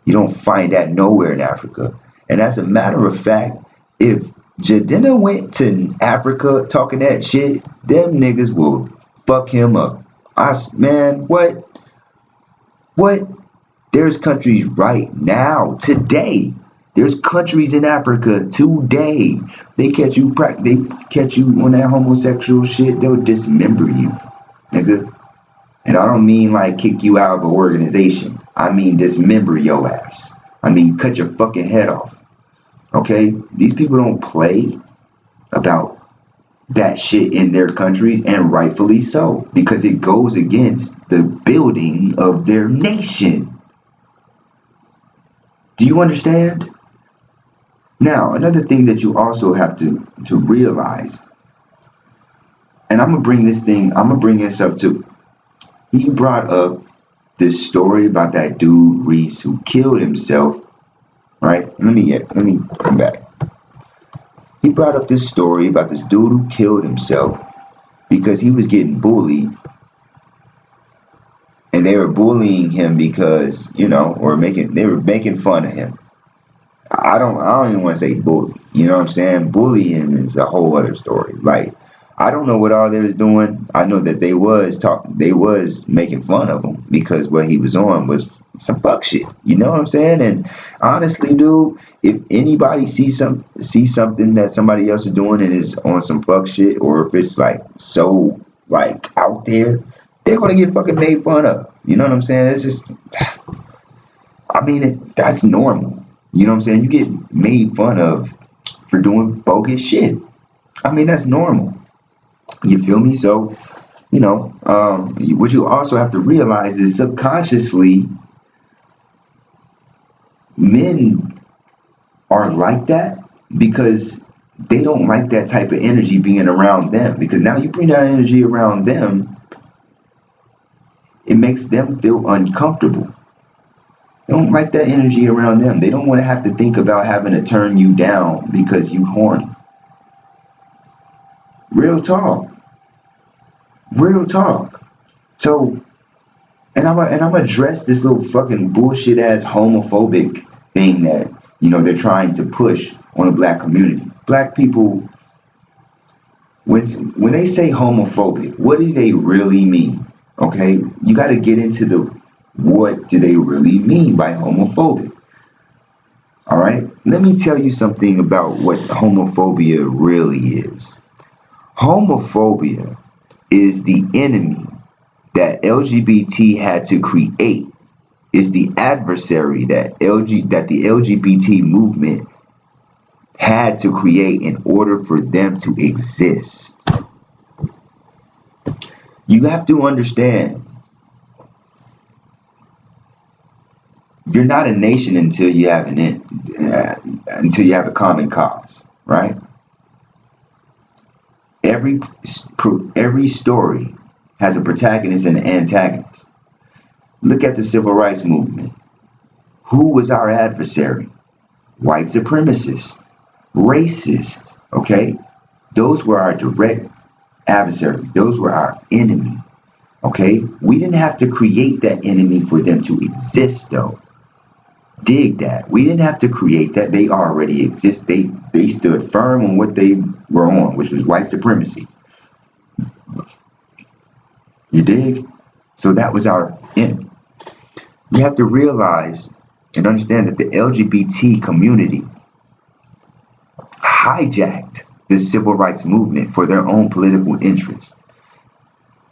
You don't find that nowhere in Africa. And as a matter of fact, if Jidenna went to Africa talking that shit, them niggas will fuck him up. Man, what? There's countries right now, today. There's countries in Africa today. They catch you on that homosexual shit, they'll dismember you, nigga. And I don't mean like kick you out of an organization. I mean dismember your ass. I mean cut your fucking head off. Okay? These people don't play about that shit in their countries, and rightfully so, because it goes against the building of their nation. Do you understand? Now, another thing that you also have to realize, and I'm gonna bring this up too. He brought up this story about that dude Reese who killed himself. Right? Let me come back. He brought up this story about this dude who killed himself because he was getting bullied, and they were bullying him because they were making fun of him. I don't even want to say bully. You know what I'm saying? Bullying is a whole other story. Like, I don't know what all they was doing. I know that they was making fun of him because what he was on was some fuck shit. You know what I'm saying? And honestly, dude, if anybody sees something that somebody else is doing and is on some fuck shit, or if it's like so like out there, they're gonna get fucking made fun of. You know what I'm saying? It's just, I mean, that's normal. You know what I'm saying? You get made fun of for doing bogus shit. I mean, that's normal. You feel me? So, what you also have to realize is subconsciously, men are like that because they don't like that type of energy being around them. Because now you bring that energy around them, it makes them feel uncomfortable. They don't like that energy around them. They don't want to have to think about having to turn you down because you horny. Real talk. Real talk. So, and I'm gonna address this little fucking bullshit ass homophobic thing that they're trying to push on the black community. Black people, when they say homophobic, what do they really mean? Okay, you got to get into what do they really mean by homophobic? All right, let me tell you something about what homophobia really is. Homophobia is the enemy that LGBT had to create, is the adversary that the LGBT movement had to create in order for them to exist. You have to understand, you're not a nation until you have a common cause, right? Every story has a protagonist and an antagonist. Look at the civil rights movement. Who was our adversary? White supremacists, racists, okay? Those were our direct adversaries. Those were our enemy, okay? We didn't have to create that enemy for them to exist, though. Dig that. We didn't have to create that. They already exist. They stood firm on what they were on, which was white supremacy. You dig? So that was our enemy. You have to realize and understand that the LGBT community hijacked the civil rights movement for their own political interests.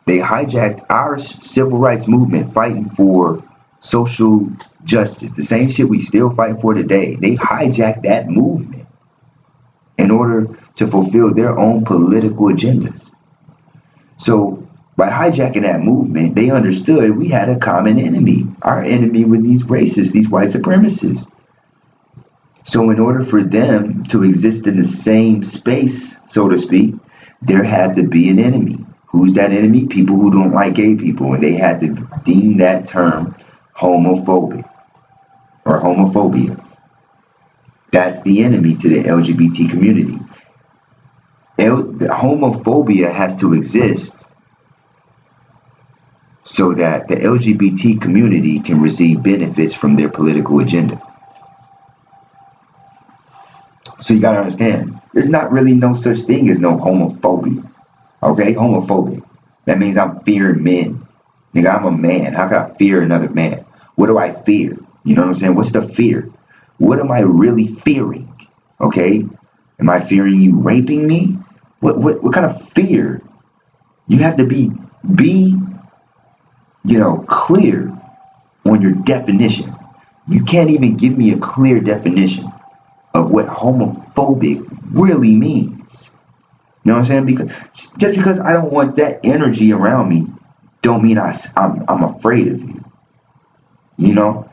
They hijacked our civil rights movement fighting for social justice, the same shit we still fighting for today. They hijacked that movement in order to fulfill their own political agendas. So by hijacking that movement, they understood we had a common enemy. Our enemy were these racists, these white supremacists. So in order for them to exist in the same space, so to speak, there had to be an enemy. Who's that enemy? People who don't like gay people. And they had to deem that term homophobic or homophobia. That's the enemy to the LGBT community. The homophobia has to exist so that the LGBT community can receive benefits from their political agenda. So you gotta understand, there's not really no such thing as no homophobia. Okay, homophobic. That means I'm fearing men. Nigga, I'm a man. How can I fear another man? What do I fear? You know what I'm saying? What's the fear? What am I really fearing? Okay? Am I fearing you raping me? What kind of fear? You have to be clear on your definition. You can't even give me a clear definition of what homophobic really means. You know what I'm saying? Because just because I don't want that energy around me, don't mean I'm afraid of you. You know,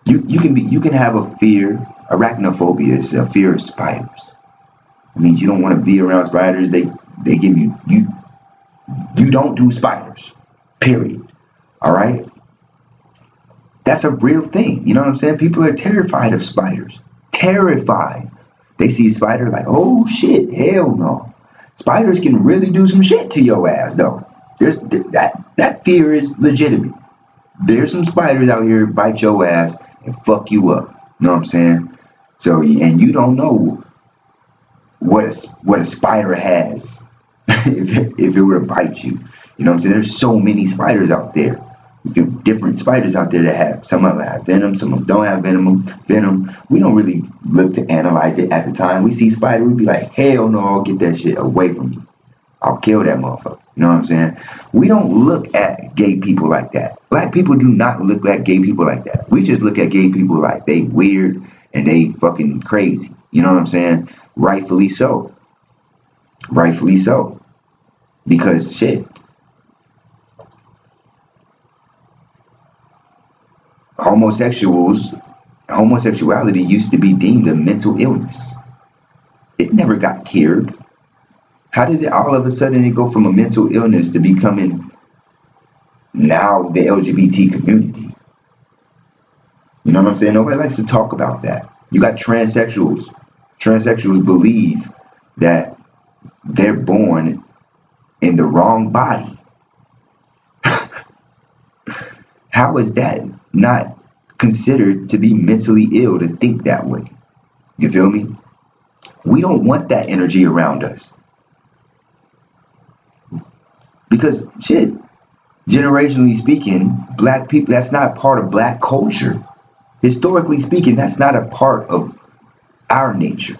you can have a fear. Arachnophobia is a fear of spiders. It means you don't want to be around spiders. They give you don't do spiders. Period. All right. That's a real thing. You know what I'm saying? People are terrified of spiders. Terrified. They see a spider like, oh shit, hell no. Spiders can really do some shit to your ass though. That fear is legitimate. There's some spiders out here bite your ass and fuck you up. You know what I'm saying? So, and you don't know what a spider has if it were to bite you. You know what I'm saying? There's so many spiders out there. Different spiders out there that have, some of them have venom, some of them don't have venom. We don't really look to analyze it at the time. We see spider, we be like, hell no, I'll get that shit away from me. I'll kill that motherfucker. You know what I'm saying? We don't look at gay people like that. Black people do not look at gay people like that. We just look at gay people like they weird and they fucking crazy. You know what I'm saying? Rightfully so. Rightfully so. Because shit. Homosexuality used to be deemed a mental illness. It never got cured. How did it all of a sudden it go from a mental illness to becoming now the LGBT community? You know what I'm saying? Nobody likes to talk about that. You got transsexuals. Transsexuals believe that they're born in the wrong body. How is that not considered to be mentally ill to think that way? You feel me? We don't want that energy around us. Because shit, generationally speaking, black people, that's not part of black culture. Historically speaking, that's not a part of our nature.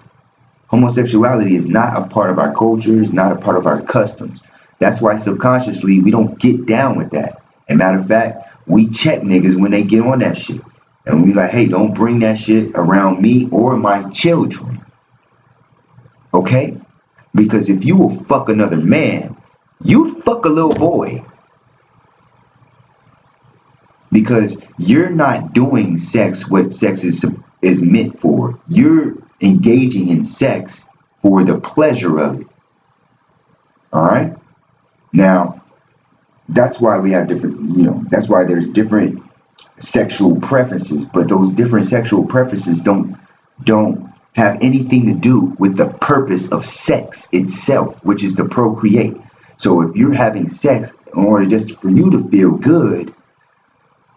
Homosexuality is not a part of our culture, it's not a part of our customs. That's why subconsciously we don't get down with that. And matter of fact, we check niggas when they get on that shit. And we like, hey, don't bring that shit around me or my children. Okay? Because if you will fuck another man, you fuck a little boy. Because you're not doing sex what sex is meant for. You're engaging in sex for the pleasure of it. All right? Now, that's why we have different, that's why there's different sexual preferences, but those different sexual preferences don't have anything to do with the purpose of sex itself, which is to procreate. So if you're having sex in order just for you to feel good,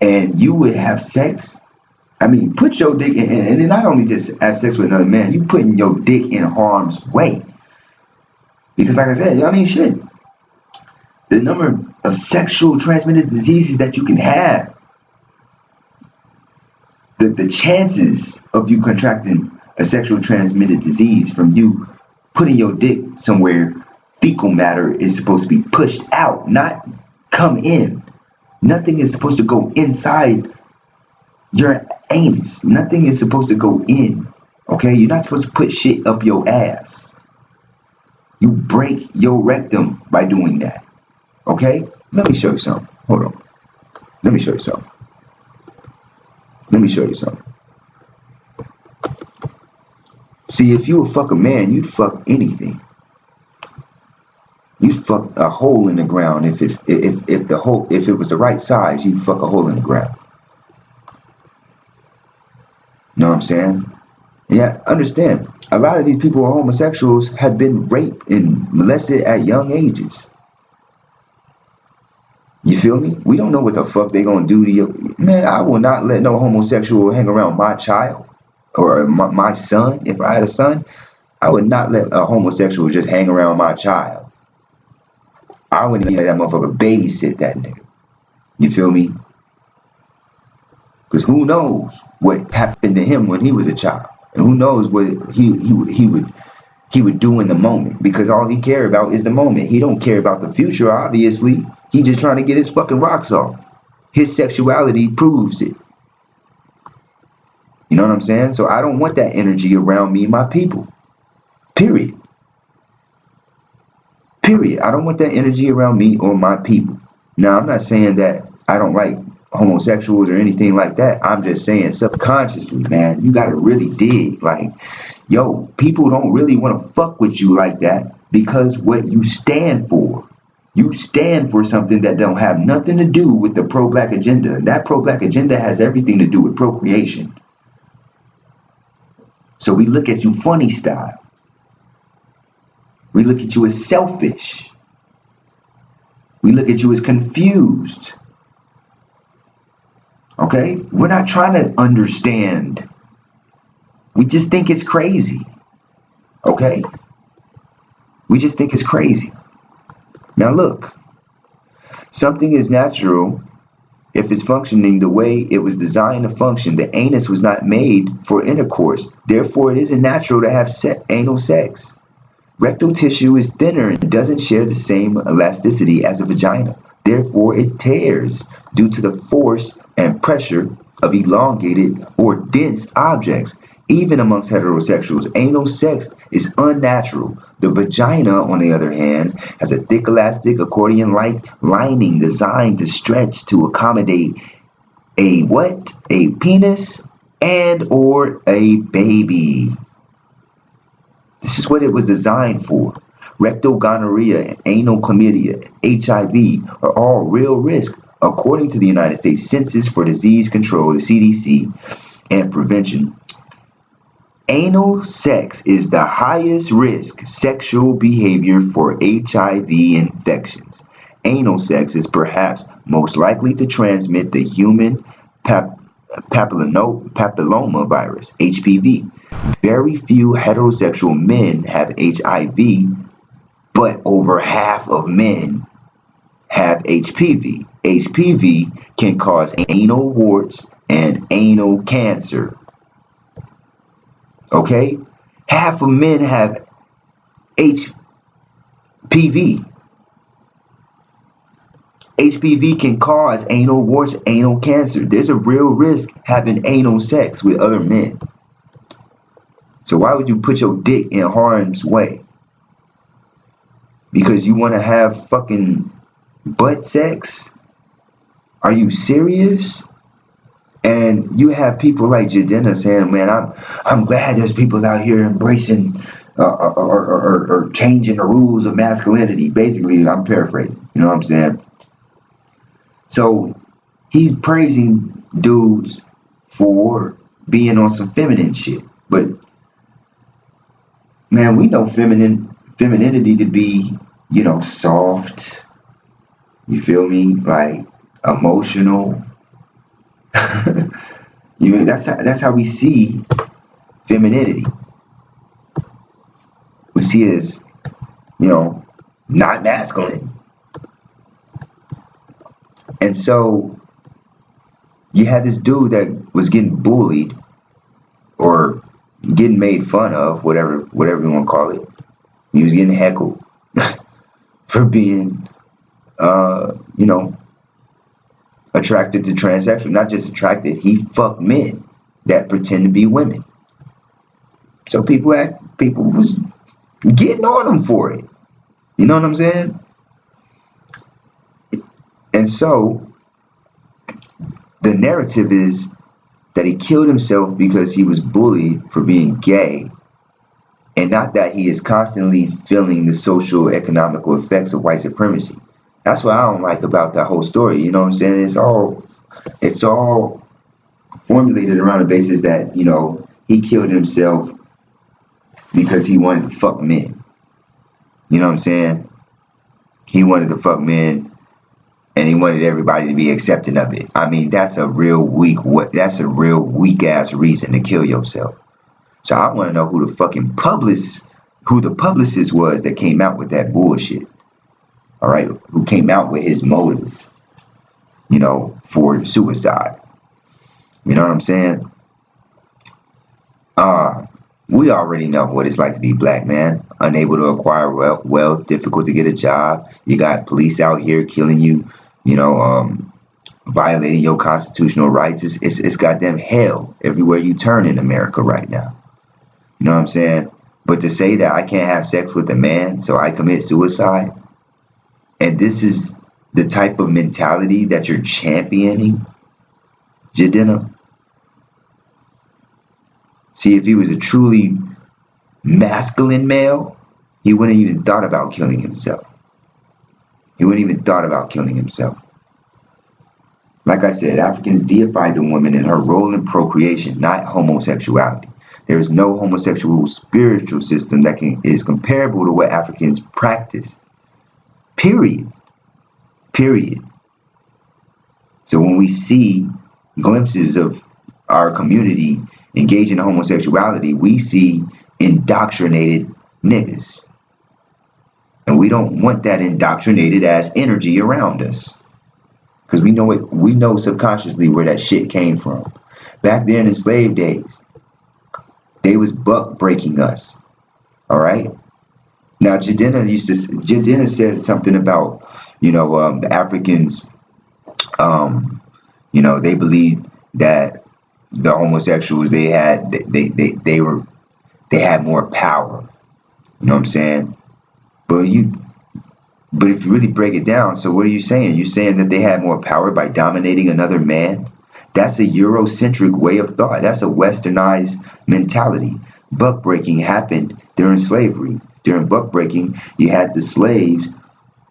and you would have sex, I mean, put your dick in, and then not only just have sex with another man, you putting your dick in harm's way. Because like I said, I mean, shit, the number of sexual transmitted diseases that you can have, the chances of you contracting a sexual transmitted disease from you putting your dick somewhere fecal matter is supposed to be pushed out, not come in. Nothing is supposed to go inside your anus. Nothing is supposed to go in. Okay? You're not supposed to put shit up your ass. You break your rectum by doing that. Okay? Let me show you something. Hold on. Let me show you something. Let me show you something. See, if you would fuck a man, you'd fuck anything. You'd fuck a hole in the ground. If it was the right size, you'd fuck a hole in the ground. You know what I'm saying? Yeah, understand. A lot of these people who are homosexuals have been raped and molested at young ages. You feel me? We don't know what the fuck they gonna do to you. Man, I will not let no homosexual hang around my child or my son. If I had a son, I would not let a homosexual just hang around my child. I wouldn't even let that motherfucker babysit that nigga. You feel me? Because who knows what happened to him when he was a child, and who knows what he would do in the moment. Because all he cared about is the moment. He don't care about the future. Obviously, he just trying to get his fucking rocks off. His sexuality proves it. You know what I'm saying? So I don't want that energy around me and my people. Period. Period. I don't want that energy around me or my people. Now, I'm not saying that I don't like homosexuals or anything like that. I'm just saying subconsciously, man, you gotta really dig. Like, yo, people don't really want to fuck with you like that because what you stand for. You stand for something that don't have nothing to do with the pro-black agenda. And that pro-black agenda has everything to do with procreation. So we look at you funny style. We look at you as selfish. We look at you as confused. Okay? We're not trying to understand We just think it's crazy. Okay? We just think it's crazy. Now look, something is natural if it's functioning the way it was designed to function. The anus was not made for intercourse. Therefore, it isn't natural to have anal sex. Rectal tissue is thinner and doesn't share the same elasticity as a vagina. Therefore, it tears due to the force and pressure of elongated or dense objects. Even amongst heterosexuals, anal sex is unnatural. The vagina, on the other hand, has a thick, elastic, accordion-like lining designed to stretch to accommodate a what? A penis and or a baby. This is what it was designed for. Rectal gonorrhea, anal chlamydia, HIV are all real risk according to the United States Centers for Disease Control, the CDC, and Prevention. Anal sex is the highest risk sexual behavior for HIV infections. Anal sex is perhaps most likely to transmit the human papilloma virus, HPV. Very few heterosexual men have HIV, but over half of men have HPV. HPV can cause anal warts and anal cancer. Okay? Half of men have HPV. HPV can cause anal warts, anal cancer. There's a real risk having anal sex with other men. So why would you put your dick in harm's way? Because you want to have fucking butt sex? Are you serious? And you have people like Jidenna saying, man, I'm glad there's people out here embracing or changing the rules of masculinity. Basically, I'm paraphrasing. You know what I'm saying? So he's praising dudes for being on some feminine shit. But man, we know femininity to be, you know, soft. You feel me? Like emotional. That's how we see femininity. We see it as, you know, not masculine. And so you had this dude that was getting bullied or getting made fun of, whatever you want to call it. He was getting heckled for being, you know, attracted to transsexual. Not just attracted, he fucked men that pretend to be women. So people was getting on him for it. You know what I'm saying? And so the narrative is that he killed himself because he was bullied for being gay, and not that he is constantly feeling the social economical effects of white supremacy. That's what I don't like about that whole story. You know what I'm saying? It's all formulated around the basis that, you know, he killed himself because he wanted to fuck men. You know what I'm saying? He wanted to fuck men, and he wanted everybody to be accepting of it. I mean, that's a real weak ass reason to kill yourself. So I want to know who the publicist was that came out with that bullshit. All right, who came out with his motive, you know, for suicide. You know what I'm saying? We already know what it's like to be black, man. Unable to acquire wealth, difficult to get a job. You got police out here killing you, you know, violating your constitutional rights. It's goddamn hell everywhere you turn in America right now. You know what I'm saying? But to say that I can't have sex with a man, so I commit suicide, and this is the type of mentality that you're championing, Jidenna. See, if he was a truly masculine male, he wouldn't even thought about killing himself. Like I said, Africans deified the woman in her role in procreation, not homosexuality. There is no homosexual spiritual system that is comparable to what Africans practice. Period. So when we see glimpses of our community engage in homosexuality, we see indoctrinated niggas. And we don't want that indoctrinated ass energy around us. Because we know subconsciously where that shit came from. Back then in slave days, they was buck breaking us. All right? Now Jidenna said something about, the Africans, they believed that the homosexuals they had more power. You know what I'm saying? But if you really break it down, so what are you saying? You're saying that they had more power by dominating another man? That's a Eurocentric way of thought. That's a westernized mentality. Buck breaking happened during slavery. During buck breaking, you had the slaves,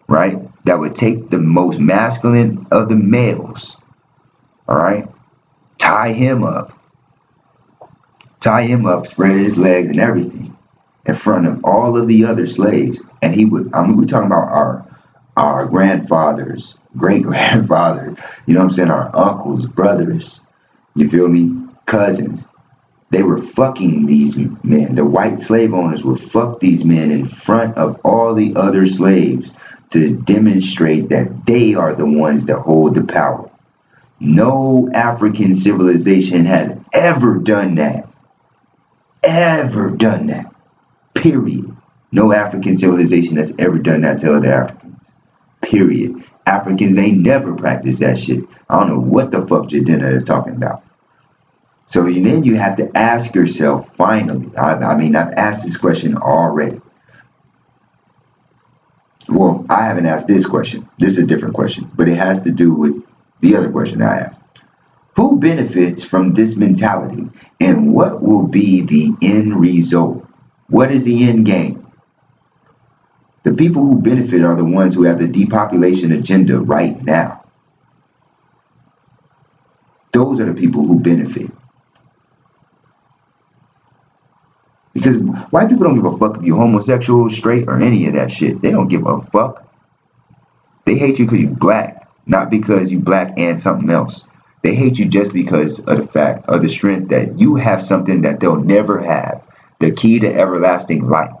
right, that would take the most masculine of the males, all right, tie him up, spread his legs and everything in front of all of the other slaves. And we're talking about our grandfathers, great grandfathers, our uncles, brothers, you feel me, cousins. They were fucking these men. The white slave owners would fuck these men in front of all the other slaves to demonstrate that they are the ones that hold the power. No African civilization had ever done that. Ever done that. Period. No African civilization has ever done that to other Africans. Period. Africans ain't never practiced that shit. I don't know what the fuck Jidenna is talking about. So then you have to ask yourself, finally, I've asked this question already. Well, I haven't asked this question. This is a different question, but it has to do with the other question I asked. Who benefits from this mentality, and what will be the end result? What is the end game? The people who benefit are the ones who have the depopulation agenda right now. Those are the people who benefit. Because white people don't give a fuck if you're homosexual, straight, or any of that shit. They don't give a fuck. They hate you because you black, not because you black and something else. They hate you just because of the fact of the strength that you have something that they'll never have. The key to everlasting life.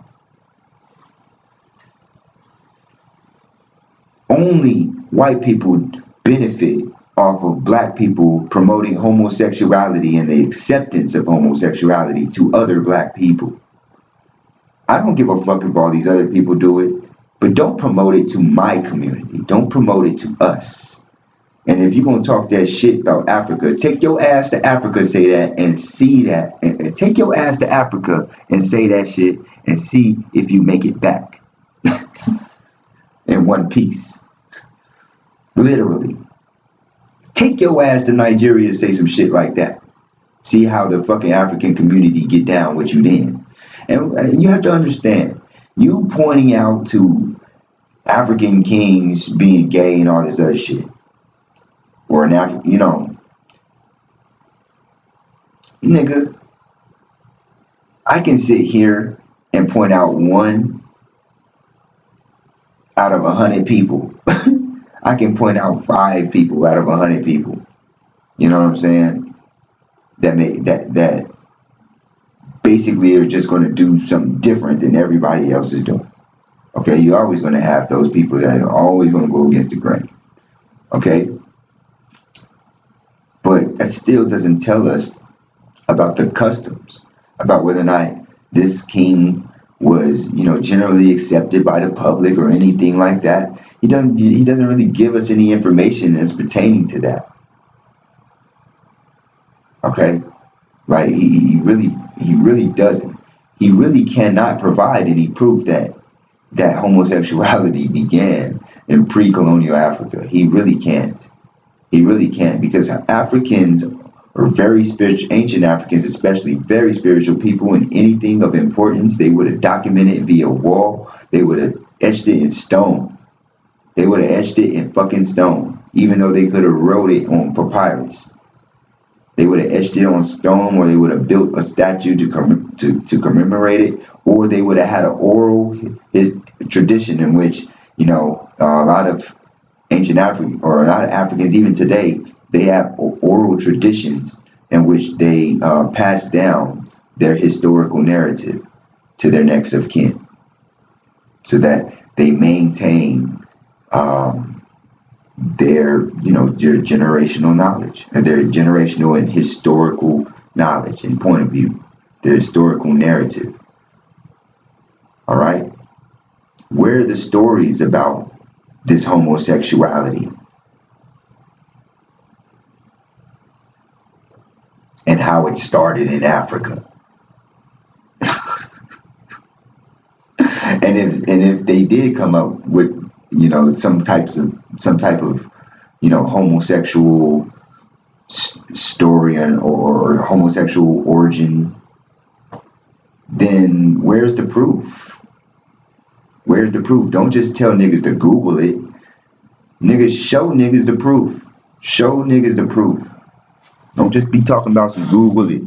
Only white people benefit off of black people promoting homosexuality and the acceptance of homosexuality to other black people. I don't give a fuck if all these other people do it, but don't promote it to my community. Don't promote it to us. And if you're going to talk that shit about Africa, take your ass to Africa, say that, and see that. And take your ass to Africa and say that shit and see if you make it back. In one piece. Literally. Take your ass to Nigeria and say some shit like that. See how the fucking African community get down with you then. And you have to understand, you pointing out to African kings being gay and all this other shit, or an African, nigga, I can sit here and point out one out of 100 people. I can point out 5 people out of 100 people. You know what I'm saying? That basically are just going to do something different than everybody else is doing. Okay, you're always going to have those people that are always going to go against the grain. Okay? But that still doesn't tell us about the customs, about whether or not this king was, generally accepted by the public or anything like that. He doesn't really give us any information that's pertaining to that. Okay? Like he really doesn't. He really cannot provide any proof that homosexuality began in pre-colonial Africa. He really can't. He really can't, because Africans are very spiritual, ancient Africans especially, very spiritual people, and anything of importance, they would have documented it via wall. They would have etched it in stone. They would have etched it in fucking stone, even though they could have wrote it on papyrus. They would have etched it on stone, or they would have built a statue to commemorate it, or they would have had an oral tradition in which, a lot of ancient African, or a lot of Africans even today, they have oral traditions in which they pass down their historical narrative to their next of kin, so that they maintain their generational knowledge and their generational and historical knowledge and point of view, their historical narrative. All right, where are the stories about this homosexuality and how it started in Africa? And if they did come up with some type of homosexual story or homosexual origin, then where's the proof? Where's the proof? Don't just tell niggas to Google it. Niggas, show niggas the proof. Show niggas the proof. Don't just be talking about some Google it.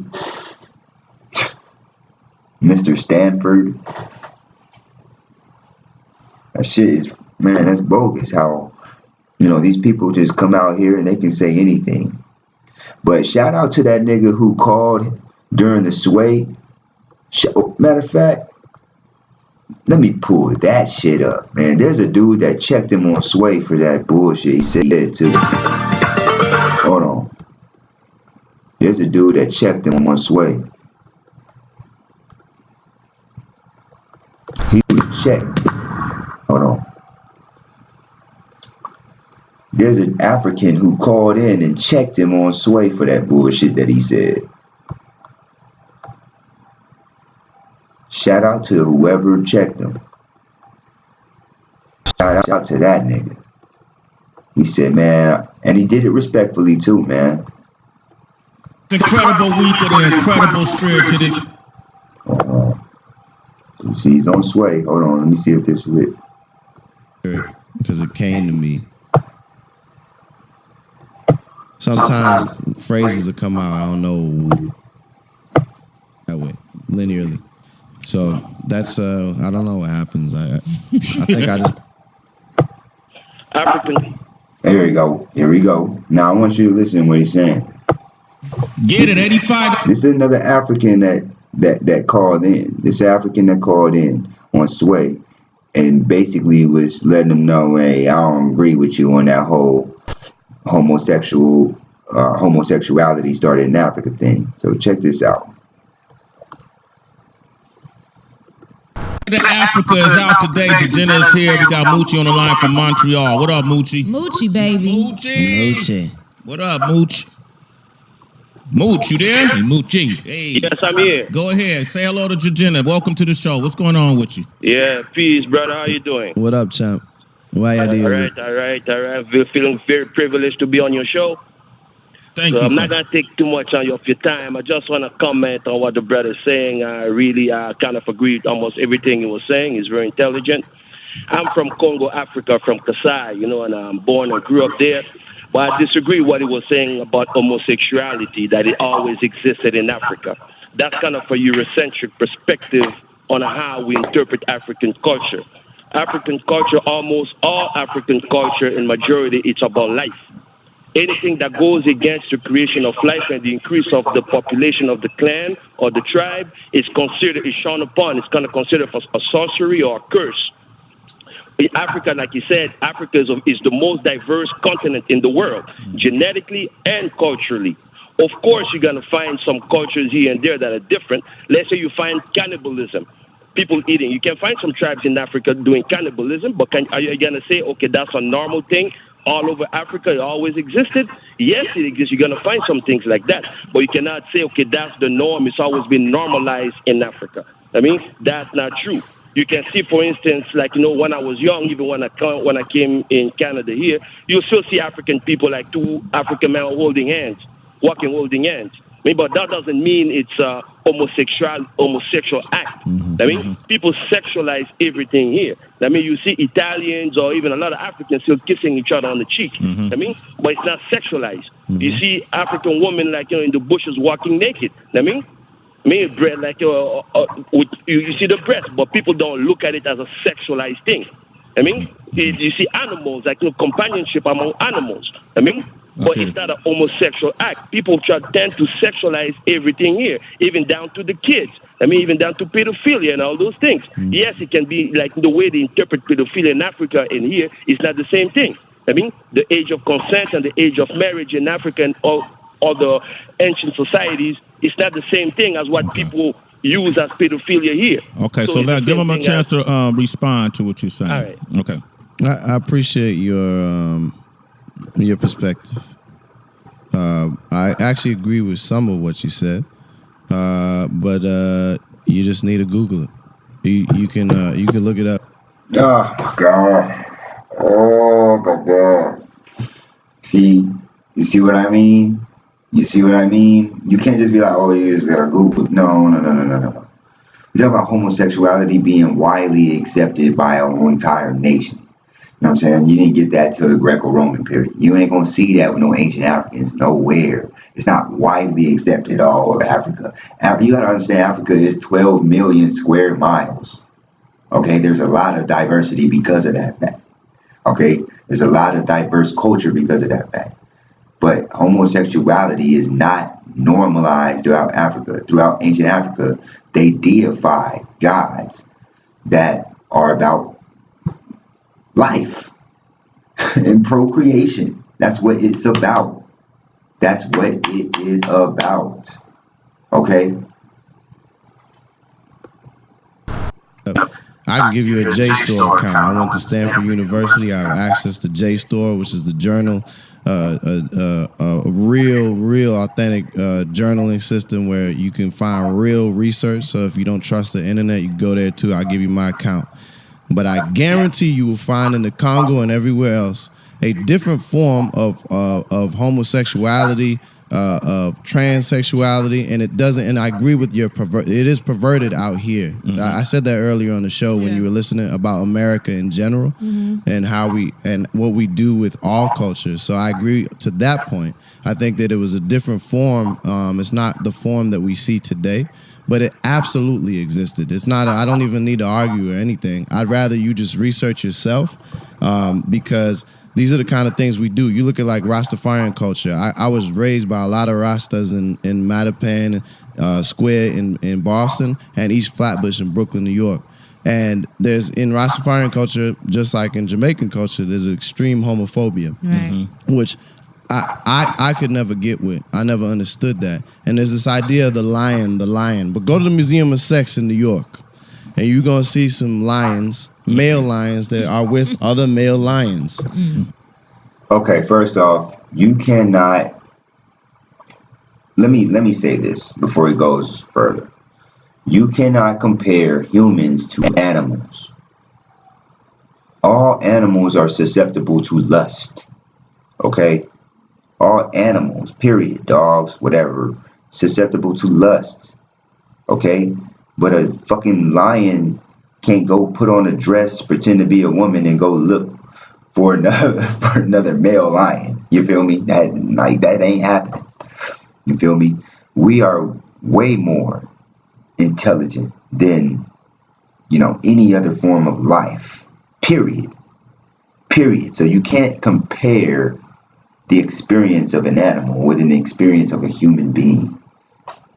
Mr. Stanford. That shit is, man, that's bogus how, these people just come out here and they can say anything. But shout out to that nigga who called during the sway. Matter of fact, let me pull that shit up, man. There's a dude that checked him on sway for that bullshit. He said that too. Hold on. There's a dude that checked him on sway. He was checked. Hold on. There's an African who called in and checked him on sway for that bullshit that he said. Shout out to whoever checked him. Shout out to that nigga. He said, man, and he did it respectfully too, man. Incredible week with an incredible spirit to the. See, he's on sway. Hold on, let me see if this is it. Because it came to me. Sometimes phrases will come out, I don't know, that way, linearly. So that's, I don't know what happens. I think I just... African. Here we go. Here we go. Now I want you to listen to what he's saying. Get it, 85. This is another African that called in. This African that called in on sway and basically was letting them know, hey, I don't agree with you on that whole homosexuality started in Africa thing. So check this out. Africa is out today. Jidenna is here. We got Moochie on the line from Montreal. What up, Moochie? Moochie, baby. Moochie. What up, Mooch? Mooch, you there? Hey, Moochie. Hey. Yes, I'm here. Go ahead. Say hello to Jidenna. Welcome to the show. What's going on with you? Yeah, peace, brother. How you doing? What up, champ? Why you doing? All right. We're feeling very privileged to be on your show. Thank you, I'm sir. not going to take too much of your time. I just want to comment on what the brother's saying. I really kind of agree with almost everything he was saying. He's very intelligent. I'm from Congo, Africa, from Kasai, and I'm born and grew up there. But I disagree with what he was saying about homosexuality, that it always existed in Africa. That's kind of a Eurocentric perspective on how we interpret African culture. African culture, almost all African culture in majority, it's about life. Anything that goes against the creation of life and the increase of the population of the clan or the tribe is considered, is shown upon, it's kind of considered a sorcery or a curse. In Africa, like you said, Africa is the most diverse continent in the world, genetically and culturally. Of course, you're going to find some cultures here and there that are different. Let's say you find cannibalism, people eating. You can find some tribes in Africa doing cannibalism, but are you going to say, okay, that's a normal thing? All over Africa, it always existed. Yes, it exists. You're going to find some things like that. But you cannot say, okay, that's the norm. It's always been normalized in Africa. I mean, that's not true. You can see, for instance, like, when I was young, even when I came in Canada here, you'll still see African people, like two African men holding hands, walking holding hands. I mean, but that doesn't mean it's a homosexual act. I mean, people sexualize everything here. I mean, you see Italians or even a lot of Africans still kissing each other on the cheek. I mean, but it's not sexualized. You see African women, like, in the bushes walking naked. I mean, bread, like, you see the breast, but people don't look at it as a sexualized thing. I mean, you see animals, like, companionship among animals. I mean, but it's not a homosexual act. People tend to sexualize everything here, even down to the kids. I mean, even down to pedophilia and all those things. Yes, it can be like the way they interpret pedophilia in Africa and here is not the same thing. I mean, the age of consent and the age of marriage in Africa and all other ancient societies is not the same thing as what people use as pedophilia here. Okay, so it's the give same them a thing chance to respond to what you're saying. All right. Okay. I appreciate your perspective. I actually agree with some of what you said, but you just need to Google it. You can look it up. Oh my god. Oh my god. You see what I mean? You see what I mean? You can't just be like, oh, you just gotta Google. No. We're talking about homosexuality being widely accepted by our entire nations. You know what I'm saying? You didn't get that till the Greco-Roman period. You ain't gonna see that with no ancient Africans, nowhere. It's not widely accepted all over Africa. You gotta understand, Africa is 12 million square miles. Okay, there's a lot of diversity because of that fact. Okay, there's a lot of diverse culture because of that fact. But homosexuality is not normalized throughout Africa. Throughout ancient Africa, they deify gods that are about life and procreation. That's what it's about. That's what it is about. Okay? I can give you a JSTOR account. I went to Stanford University. I have access to JSTOR, which is the journal, a real authentic journaling system where you can find real research. So if you don't trust the internet, you can go there too. I'll give you my account. But I guarantee you will find in the Congo and everywhere else a different form of homosexuality, of transsexuality, and it doesn't. And I agree with your it is perverted out here. I said that earlier on the show when you were listening about America in general and how and what we do with all cultures. So I agree to that point. I think that it was a different form. It's not the form that we see today, but it absolutely existed. It's not. I don't even need to argue or anything. I'd rather you just research yourself because these are the kind of things we do. You look at like Rastafarian culture. I was raised by a lot of Rastas in Mattapan Square in Boston and East Flatbush in Brooklyn, New York. And there's in Rastafarian culture, just like in Jamaican culture, there's extreme homophobia, which I could never get with. I never understood that. And there's this idea of the lion. But go to the Museum of Sex in New York, and you're going to see some lions, male lions that are with other male lions. Okay, first off, you cannot. Let me say this before it goes further. You cannot compare humans to animals. All animals are susceptible to lust. Okay? All animals, period, dogs, whatever, susceptible to lust. Okay? But a fucking lion can't go put on a dress, pretend to be a woman, and go look for another male lion. You feel me? That ain't happening. You feel me? We are way more intelligent than, any other form of life. Period. So you can't compare the experience of an animal with the experience of a human being.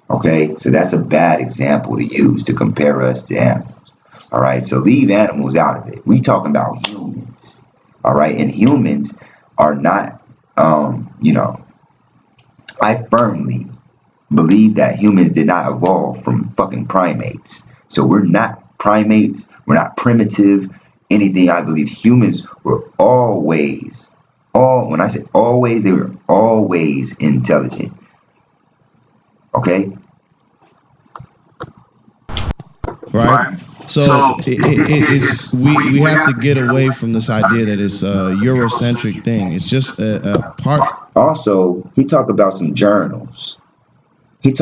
Okay? So that's a bad example to use to compare us to animals. All right? So leave animals out of it. We talking about humans. All right? And humans are not, I firmly believe that humans did not evolve from fucking primates. So we're not primates. We're not primitive. Anything. I believe humans were always, when I say always, they were always intelligent. Okay? Right? So it's we have to get away from this idea that it's a Eurocentric thing. It's just a part. Also, he talked about some journals. And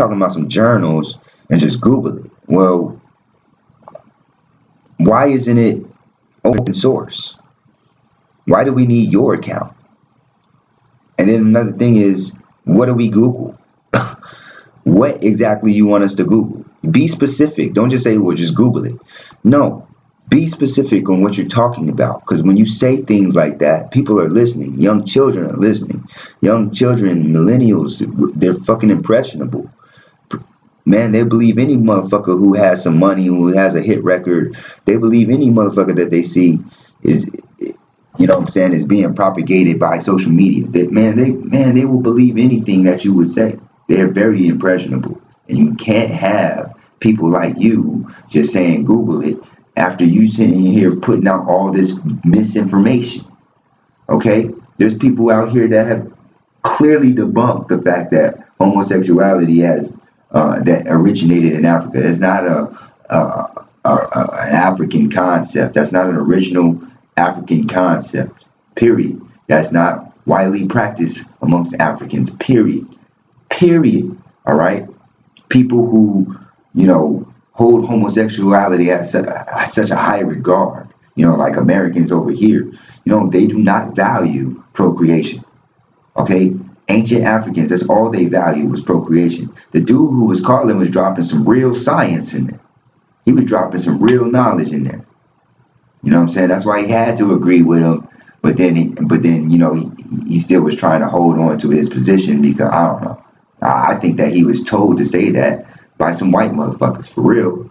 just Google it. Well, why isn't it open source? Why do we need your account? And then another thing is, what do we Google? What exactly you want us to Google? Be specific. Don't just say, well, just Google it. No. Be specific on what you're talking about, because when you say things like that, people are listening. Young children are listening. Young children, millennials, they're fucking impressionable. Man, they believe any motherfucker who has some money, who has a hit record. They believe any motherfucker that they see is, you know what I'm saying, is being propagated by social media. They will believe anything that you would say. They're very impressionable, and you can't have people like you just saying Google it after you sitting here putting out all this misinformation. Okay, there's people out here that have clearly debunked the fact that homosexuality has that originated in Africa. It's not an African concept. That's not an original African concept. Period. That's not widely practiced amongst Africans. Period. Period. All right. People who, you know, hold homosexuality at such a high regard, you know, like Americans over here, you know, they do not value procreation. Okay. Ancient Africans, that's all they value was procreation. The dude who was calling was dropping some real science in there. He was dropping some real knowledge in there. You know what I'm saying? That's why he had to agree with him. But then, you know, he still was trying to hold on to his position because I don't know. I think that he was told to say that by some white motherfuckers, for real.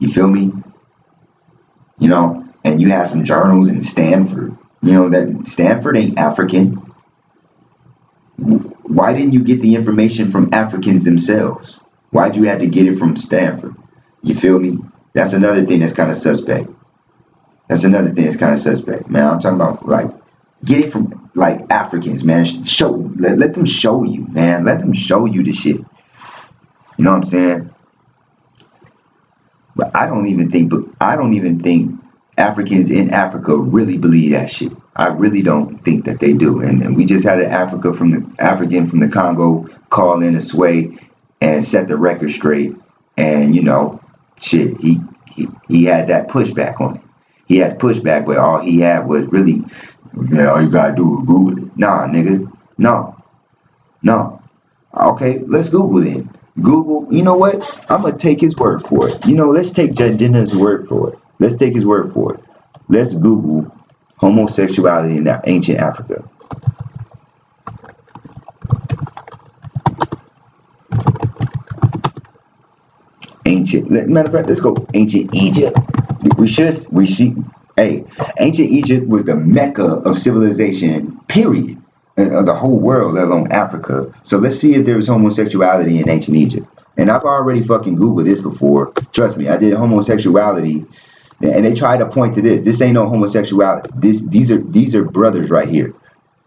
You feel me? You know, and you have some journals in Stanford. You know that Stanford ain't African. Why didn't you get the information from Africans themselves? Why'd you have to get it from Stanford? You feel me? That's another thing that's kind of suspect. That's another thing that's kind of suspect, man. I'm talking about, like, get it from, like, Africans, man. Let them show you, man. Let them show you the shit. You know what I'm saying? But I don't even think Africans in Africa really believe that shit. I really don't think that they do. And we just had an African from the Congo call in a sway and set the record straight. And, you know, shit, he had that pushback on it. He had pushback, but all he had was really, man, all you gotta do is Google it. Nah, nigga. No. Okay, let's Google it. Google, you know what? I'm gonna take his word for it. You know, let's take Jidenna's word for it. Let's take his word for it. Let's Google homosexuality in ancient Africa. Matter of fact, let's go ancient Egypt. Ancient Egypt was the mecca of civilization, period, of the whole world, let alone Africa. So let's see if there was homosexuality in ancient Egypt. And I've already fucking Googled this before. Trust me, I did homosexuality, and they tried to point to this. This ain't no homosexuality. These are brothers right here.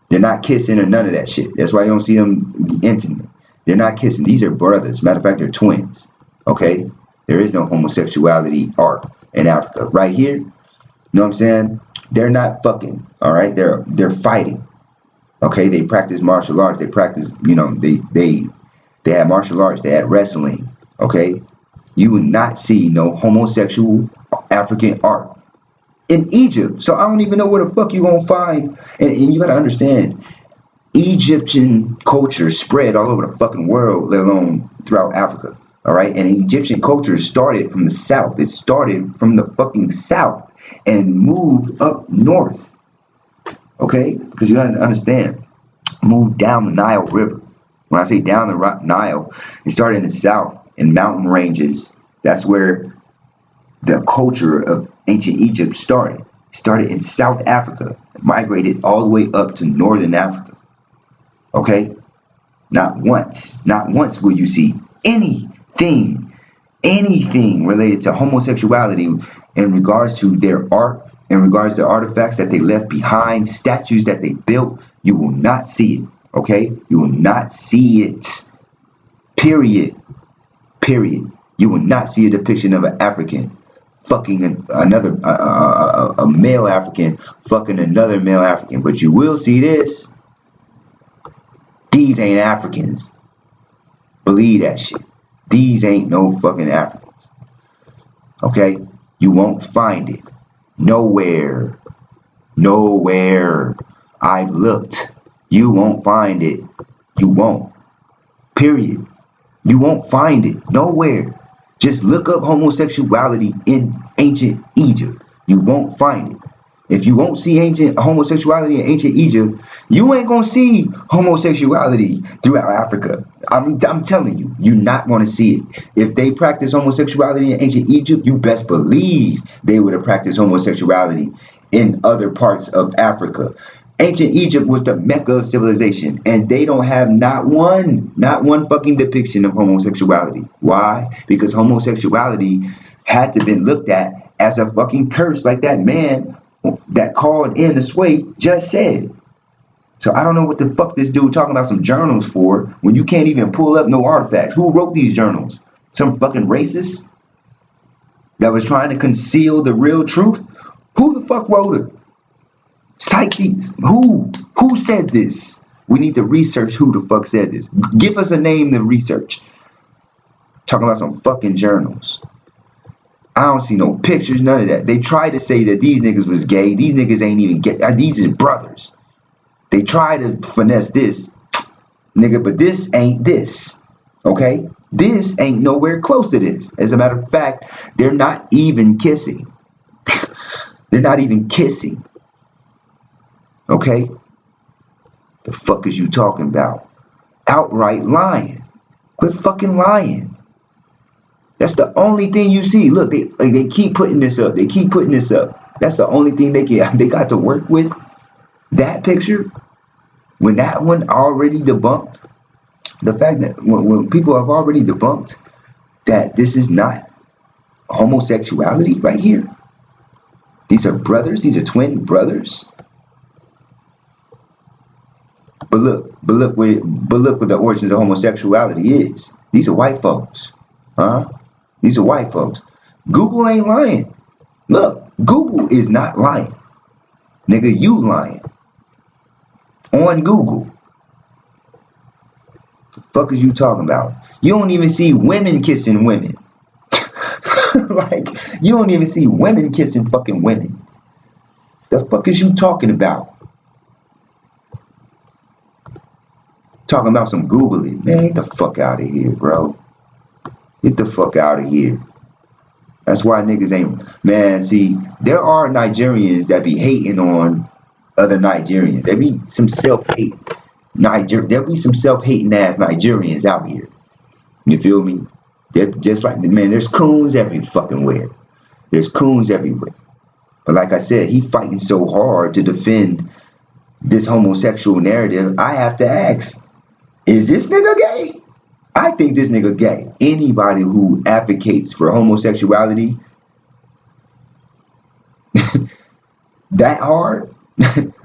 They're not kissing or none of that shit. That's why you don't see them intimate. They're not kissing. These are brothers. Matter of fact, they're twins. Okay? There is no homosexuality art in Africa. Right here, you know what I'm saying? They're not fucking. All right? They're fighting. Okay? They practice martial arts. They practice, you know, they had martial arts. They had wrestling. Okay? You will not see no homosexual African art in Egypt. So I don't even know where the fuck you gonna find. And you gotta understand, Egyptian culture spread all over the fucking world, let alone throughout Africa. All right, and Egyptian culture started from the south. It started from the fucking south and moved up north. Okay, because you gotta understand, moved down the Nile River. When I say down the Nile, it started in the south in mountain ranges. That's where the culture of ancient Egypt started. It started in South Africa, migrated all the way up to northern Africa. Okay, not once will you see anything related to homosexuality in regards to their art, in regards to artifacts that they left behind, statues that they built. You will not see it. Okay, you will not see it. Period. You will not see a depiction of an African fucking a male African fucking another male African, but you will see this. These ain't Africans. Believe that shit. These ain't no fucking Africans. Okay? You won't find it. Nowhere. I've looked. You won't find it. You won't. Period. You won't find it. Nowhere. Just look up homosexuality in ancient Egypt. You won't find it. If you won't see ancient homosexuality in ancient Egypt, you ain't gonna see homosexuality throughout Africa. I'm telling you, you're not gonna see it. If they practice homosexuality in ancient Egypt, you best believe they would have practiced homosexuality in other parts of Africa. Ancient Egypt was the Mecca of civilization, and they don't have not one fucking depiction of homosexuality. Why? Because homosexuality had to been looked at as a fucking curse, like that man that called in the sway just said. So I don't know what the fuck this dude talking about some journals for when you can't even pull up no artifacts. Who wrote these journals? Some fucking racist that was trying to conceal the real truth? Who the fuck wrote it? Psyches. Who said this? We need to research who the fuck said this. Give us a name to research. Talking about some fucking journals. I don't see no pictures, none of that. They tried to say that these niggas was gay. These niggas ain't even gay. These is brothers. They try to finesse this, nigga, but this ain't this, okay? This ain't nowhere close to this. As a matter of fact, they're not even kissing. They're not even kissing, okay? The fuck is you talking about? Outright lying. Quit fucking lying. That's the only thing you see. Look, they keep putting this up. They keep putting this up. That's the only thing they got to work with. That picture, when that one already debunked, the fact that when people have already debunked that this is not homosexuality right here. These are brothers. These are twin brothers. But look what the origins of homosexuality is. These are white folks, huh? These are white folks. Google ain't lying. Look, Google is not lying. Nigga, you lying. On Google. The fuck is you talking about? You don't even see women kissing women. Like, you don't even see women kissing fucking women. The fuck is you talking about? Talking about some Googling. Man, get the fuck out of here, bro. Get the fuck out of here. That's why niggas ain't... Man, see, there are Nigerians that be hating on other Nigerians. There be some self-hate. There be some self-hating ass Nigerians out here. You feel me? They're just like... Man, there's coons every fucking where. There's coons everywhere. But like I said, he fighting so hard to defend this homosexual narrative. I have to ask, is this nigga gay? I think this nigga gay. Anybody who advocates for homosexuality that hard,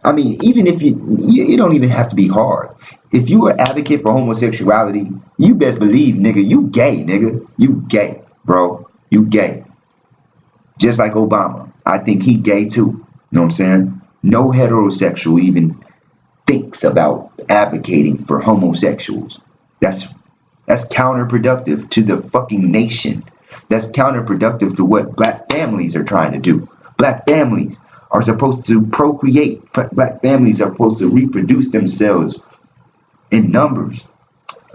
I mean, even if you don't even have to be hard. If you are advocate for homosexuality, you best believe, nigga, you gay, nigga. You gay, bro. You gay. Just like Obama. I think he gay too. You know what I'm saying? No heterosexual even thinks about advocating for homosexuals. That's counterproductive to the fucking nation. That's counterproductive to what black families are trying to do. Black families are supposed to procreate. Black families are supposed to reproduce themselves in numbers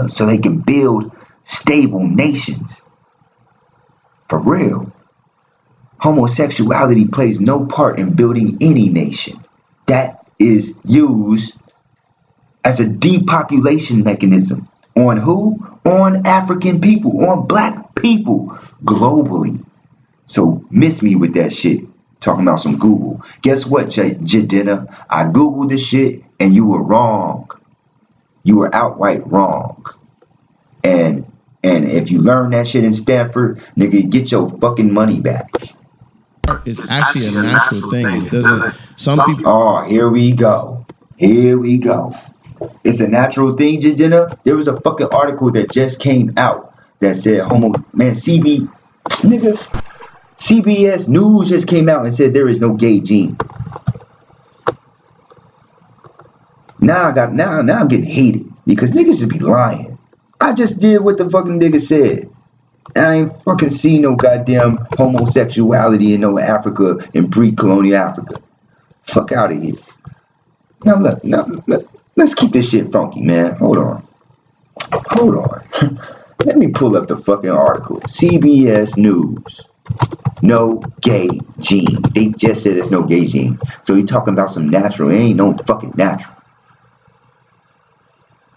so they can build stable nations. For real. Homosexuality plays no part in building any nation. That is used as a depopulation mechanism. On who? On African people, on black people globally. So miss me with that shit. Talking about some Google. Guess what, Jidenna? I Googled this shit and you were wrong. You were outright wrong. And if you learn that shit in Stanford, nigga, get your fucking money back. It's actually a natural thing. It doesn't. Some people. Oh, here we go. Here we go. It's a natural thing, Jidenna. There was a fucking article that just came out that said CBS News just came out and said there is no gay gene. Now I'm getting hated because niggas just be lying. I just did what the fucking nigga said. And I ain't fucking see no goddamn homosexuality in no Africa, in pre-colonial Africa. Fuck out of here. Now look, let's keep this shit funky, man. Hold on. Let me pull up the fucking article. CBS News. no gay gene. They just said there's no gay gene. So you talking about some natural? It ain't no fucking natural.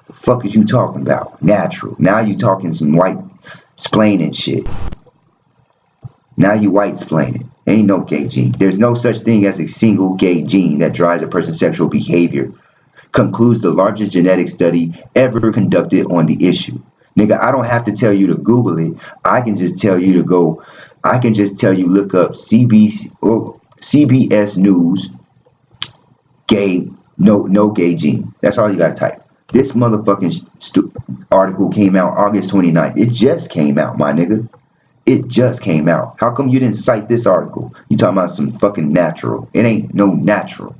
The fuck is you talking about? Natural. Now you talking some white splaining shit. Now you white splaining. Ain't no gay gene. There's no such thing as a single gay gene that drives a person's sexual behavior. Concludes the largest genetic study ever conducted on the issue. Nigga, I don't have to tell you to Google it. I can just tell you look up CBS News, gay, no gay gene. That's all you gotta type. This motherfucking article came out August 29th. It just came out, my nigga. It just came out. How come you didn't cite this article? You talking about some fucking natural. It ain't no natural.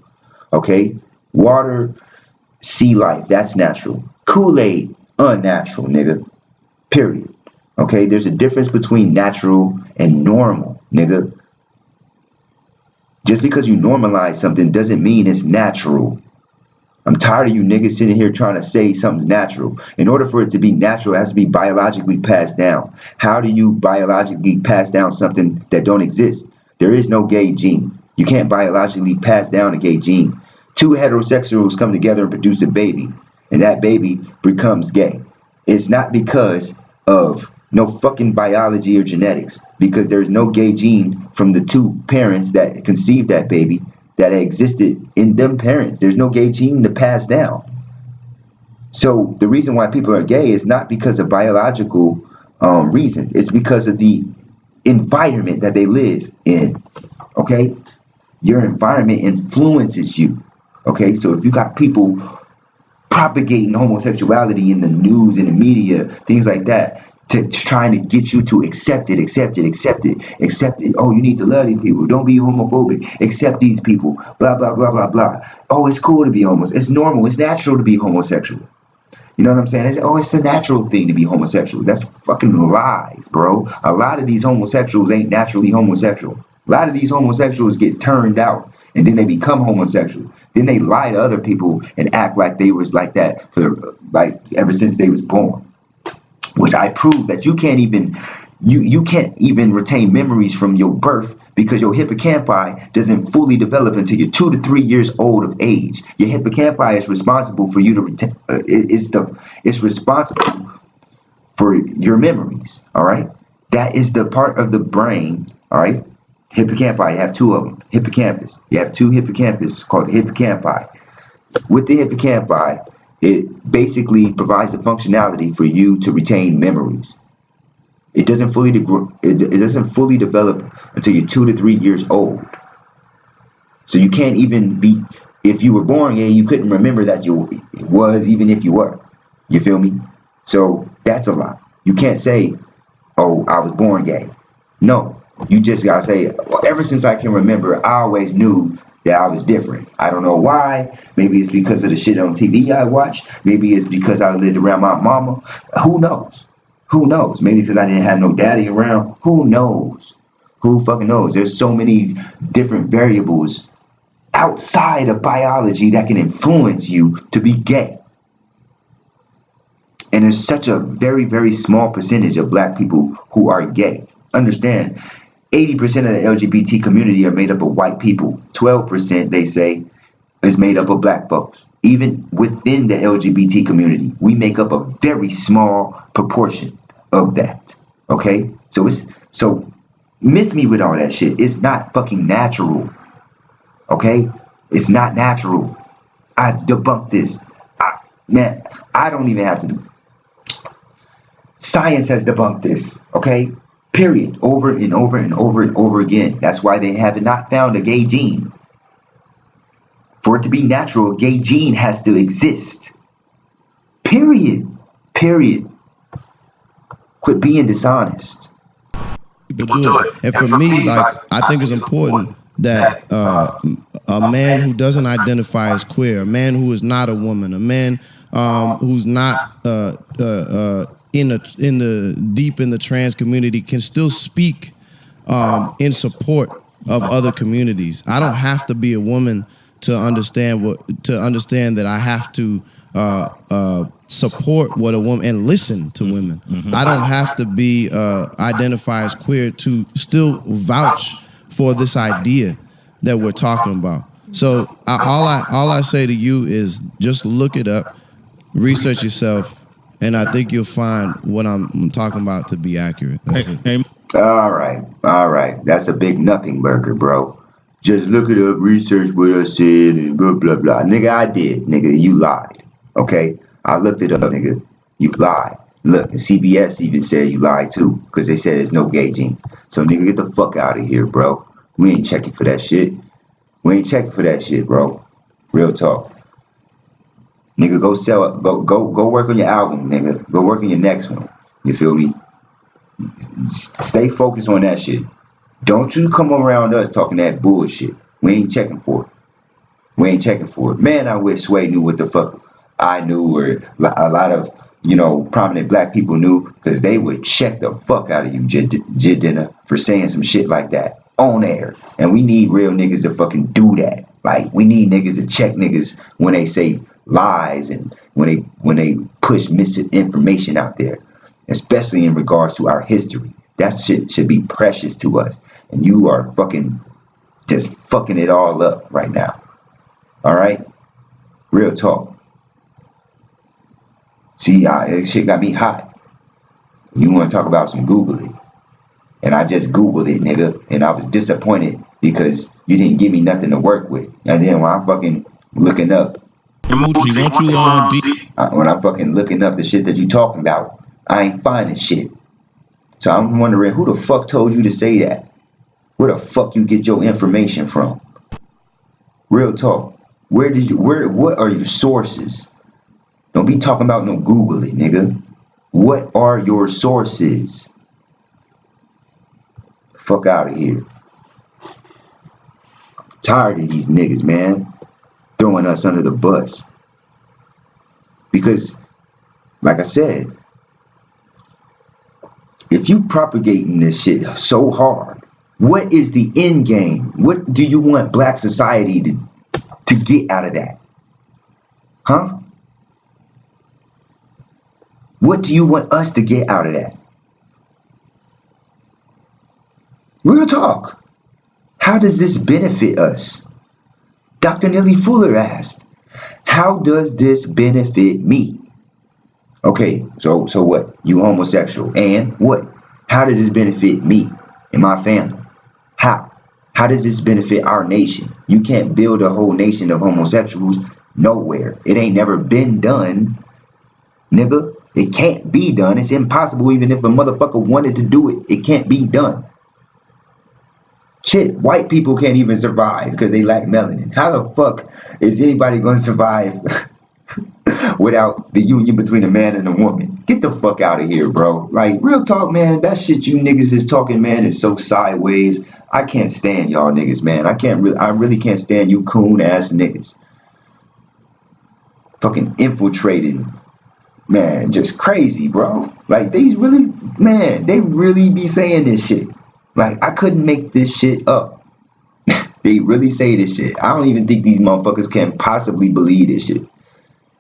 Okay? Water, sea life, that's natural. Kool-Aid, unnatural, nigga. Period. Okay? There's a difference between natural and normal, nigga. Just because you normalize something doesn't mean it's natural. I'm tired of you niggas sitting here trying to say something's natural. In order for it to be natural, it has to be biologically passed down. How do you biologically pass down something that don't exist? There is no gay gene. You can't biologically pass down a gay gene. Two heterosexuals come together and produce a baby, and that baby becomes gay. It's not because of no fucking biology or genetics, because there's no gay gene from the two parents that conceived that baby that existed in them parents. There's no gay gene to pass down. So the reason why people are gay is not because of biological reason. It's because of the environment that they live in. Okay? Your environment influences you. Okay? So if you got people propagating homosexuality in the news, in the media, things like that, to trying to get you to accept it. Oh, you need to love these people. Don't be homophobic. Accept these people. Blah, blah, blah, blah, blah. Oh, it's cool to be homosexual. It's normal. It's natural to be homosexual. You know what I'm saying? It's the natural thing to be homosexual. That's fucking lies, bro. A lot of these homosexuals ain't naturally homosexual. A lot of these homosexuals get turned out and then they become homosexual. Then they lie to other people and act like they was like that for ever since they was born. Which I prove that you can't even retain memories from your birth because your hippocampi doesn't fully develop until you're 2 to 3 years old of age. Your hippocampi is responsible for you to retain. It's responsible for your memories. All right, that is the part of the brain. All right, hippocampi. You have two of them. Hippocampus. You have two hippocampus called the hippocampi. With the hippocampi, it basically provides the functionality for you to retain memories. It doesn't fully develop until you're 2 to 3 years old. So you can't even be, if you were born gay, you couldn't remember that you was, even if you were. You feel me? So that's a lie. You can't say, oh, I was born gay. No, you just gotta say, well, ever since I can remember, I always knew that I was different. I don't know why. Maybe it's because of the shit on TV I watched. Maybe it's because I lived around my mama. Who knows? Who knows? Maybe because I didn't have no daddy around. Who knows? Who fucking knows? There's so many different variables outside of biology that can influence you to be gay. And there's such a very, very small percentage of black people who are gay. Understand, 80% of the LGBT community are made up of white people. 12%, they say, is made up of black folks. Even within the LGBT community, we make up a very small proportion of that. Okay? So miss me with all that shit. It's not fucking natural. Okay? It's not natural. I debunked this. I don't even have to. Science has debunked this. Okay? Period. Over and over and over and over again. That's why they have not found a gay gene. For it to be natural, a gay gene has to exist. Period. Period. Quit being dishonest. People do it. And for me, I think it's important that a man who doesn't identify as queer, a man who is not a woman, a man who's not in the trans community can still speak in support of other communities. I don't have to be a woman to understand that I have to support what a woman and listen to women. I don't have to be identify as queer to still vouch for this idea that we're talking about. So all I say to you is just look it up, research yourself, and I think you'll find what I'm talking about to be accurate. That's it. All right. That's a big nothing burger, bro. Just look it up, research what I said, and blah, blah, blah. Nigga, I did. Nigga, you lied. Okay? I looked it up, nigga. You lied. Look, and CBS even said you lied too, because they said there's no gay gene. So, nigga, get the fuck out of here, bro. We ain't checking for that shit. Bro. Real talk. Nigga, go sell it. Go work on your album, nigga. Go work on your next one. You feel me? Stay focused on that shit. Don't you come around us talking that bullshit. We ain't checking for it. Man, I wish Sway knew what the fuck I knew, or a lot of, prominent black people knew, because they would check the fuck out of you, Jidenna, for saying some shit like that on air. And we need real niggas to fucking do that. Like, we need niggas to check niggas when they say lies and when they push misinformation out there, especially in regards to our history. That shit should be precious to us. And you are just fucking it all up right now. All right? Real talk. See, that shit got me hot. You want to talk about some Googling? And I just Googled it, nigga. And I was disappointed because you didn't give me nothing to work with. And then when I'm fucking looking up, when I'm fucking looking up the shit that you talking about, I ain't finding shit. So I'm wondering, who the fuck told you to say that? Where the fuck you get your information from? Real talk. What are your sources? Don't be talking about no Google it, nigga. What are your sources? Fuck out of here. Tired of these niggas, man. Throwing us under the bus. Because, like I said, if you propagating this shit so hard, what is the end game? What do you want black society to get out of that? Huh? What do you want us to get out of that? Real talk. How does this benefit us? Dr. Nelly Fuller asked, how does this benefit me? Okay, so what? You homosexual. And what? How does this benefit me and my family? How? How does this benefit our nation? You can't build a whole nation of homosexuals nowhere. It ain't never been done, nigga. It can't be done. It's impossible. Even if a motherfucker wanted to do it, it can't be done. Shit, white people can't even survive because they lack melanin. How the fuck is anybody going to survive without the union between a man and a woman? Get the fuck out of here, bro. Like, real talk, man. That shit you niggas is talking, man, is so sideways. I can't stand y'all niggas, man. I really can't stand you coon ass niggas. Fucking infiltrating, man, just crazy, bro. Like, they really be saying this shit. Like, I couldn't make this shit up. They really say this shit. I don't even think these motherfuckers can possibly believe this shit.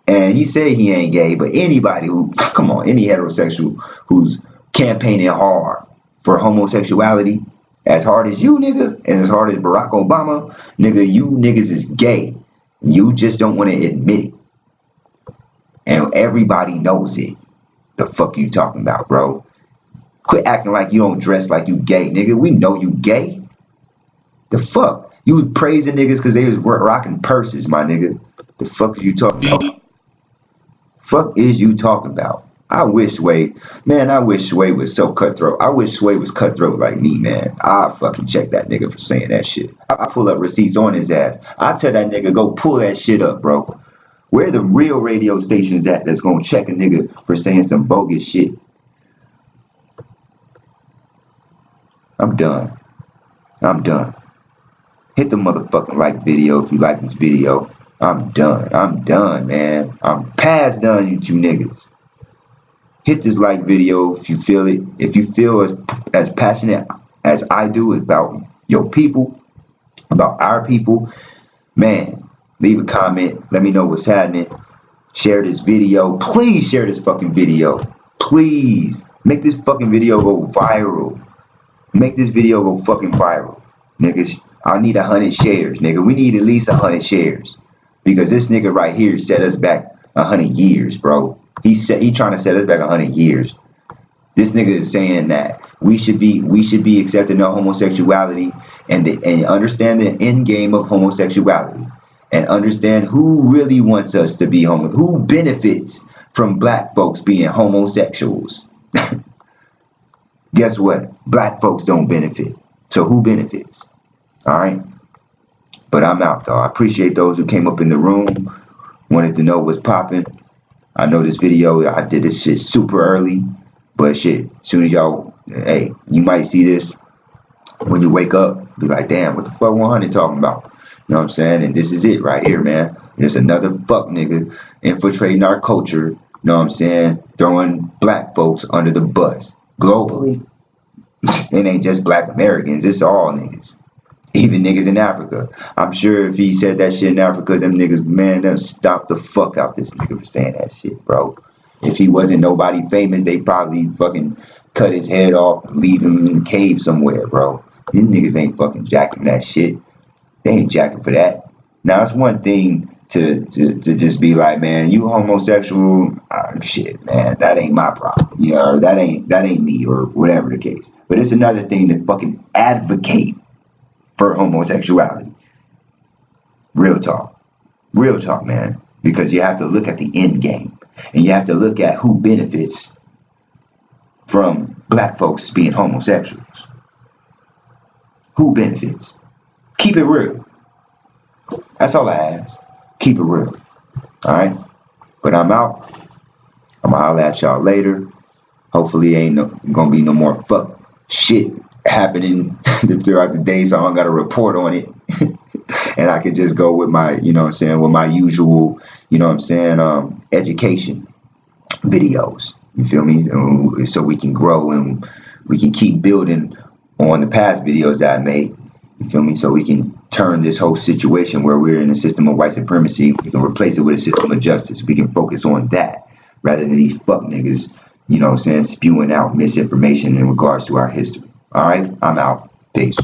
And he said he ain't gay, but anybody any heterosexual who's campaigning hard for homosexuality, as hard as you, nigga, and as hard as Barack Obama, nigga, you niggas is gay. You just don't want to admit it. And everybody knows it. The fuck you talking about, bro? Quit acting like you don't dress like you gay, nigga. We know you gay. The fuck? You was praising niggas because they was rocking purses, my nigga. The fuck are you talking about? Fuck is you talking about? I wish Sway was so cutthroat. I wish Sway was cutthroat like me, man. I fucking check that nigga for saying that shit. I pull up receipts on his ass. I tell that nigga, go pull that shit up, bro. Where the real radio stations at that's gonna check a nigga for saying some bogus shit? I'm done. Hit the motherfucking like video if you like this video. I'm done, man. I'm past done with you niggas. Hit this like video if you feel it. If you feel as passionate as I do about your people, about our people, man, leave a comment. Let me know what's happening. Share this video. Please share this fucking video. Please. Make this fucking video go viral. Make this video go fucking viral. Niggas, I need 100 shares, nigga. We need at least 100 shares. Because this nigga right here set us back 100 years, bro. He trying to set us back 100 years. This nigga is saying that we should be accepting of homosexuality and understand the end game of homosexuality and understand who really wants us to be who benefits from black folks being homosexuals. Guess what? Black folks don't benefit. So who benefits? All right. But I'm out though. I appreciate those who came up in the room, wanted to know what's popping. I know this video, I did this shit super early. But shit, as soon as y'all, hey, you might see this when you wake up, be like, damn, what the fuck 100 talking about? You know what I'm saying? And this is it right here, man. There's another fuck nigga infiltrating our culture, you know what I'm saying? Throwing black folks under the bus globally. It ain't just black Americans, it's all niggas. Even niggas in Africa. I'm sure if he said that shit in Africa, them niggas, man, them stop the fuck out this nigga for saying that shit, bro. If he wasn't nobody famous, they probably fucking cut his head off and leave him in a cave somewhere, bro. These niggas ain't fucking jacking that shit. They ain't jacking for that. Now, it's one thing to just be like, man, you homosexual, shit, man, that ain't my problem. You know, or that ain't me, or whatever the case. But it's another thing to fucking advocate for homosexuality. Real talk, man. Because you have to look at the end game. And you have to look at who benefits from black folks being homosexuals. Who benefits? Keep it real. That's all I ask. Keep it real. Alright? But I'm out. I'm gonna holler at y'all later. Hopefully ain't gonna be no more fuck shit happening throughout the day, so I don't gotta report on it. And I could just go with my, you know what I'm saying, with my usual, you know what I'm saying, education videos. You feel me? So we can grow and we can keep building on the past videos that I made. You feel me? So we can turn this whole situation where we're in a system of white supremacy, we can replace it with a system of justice. We can focus on that rather than these fuck niggas, you know what I'm saying, spewing out misinformation in regards to our history. All right? I'm out. Peace.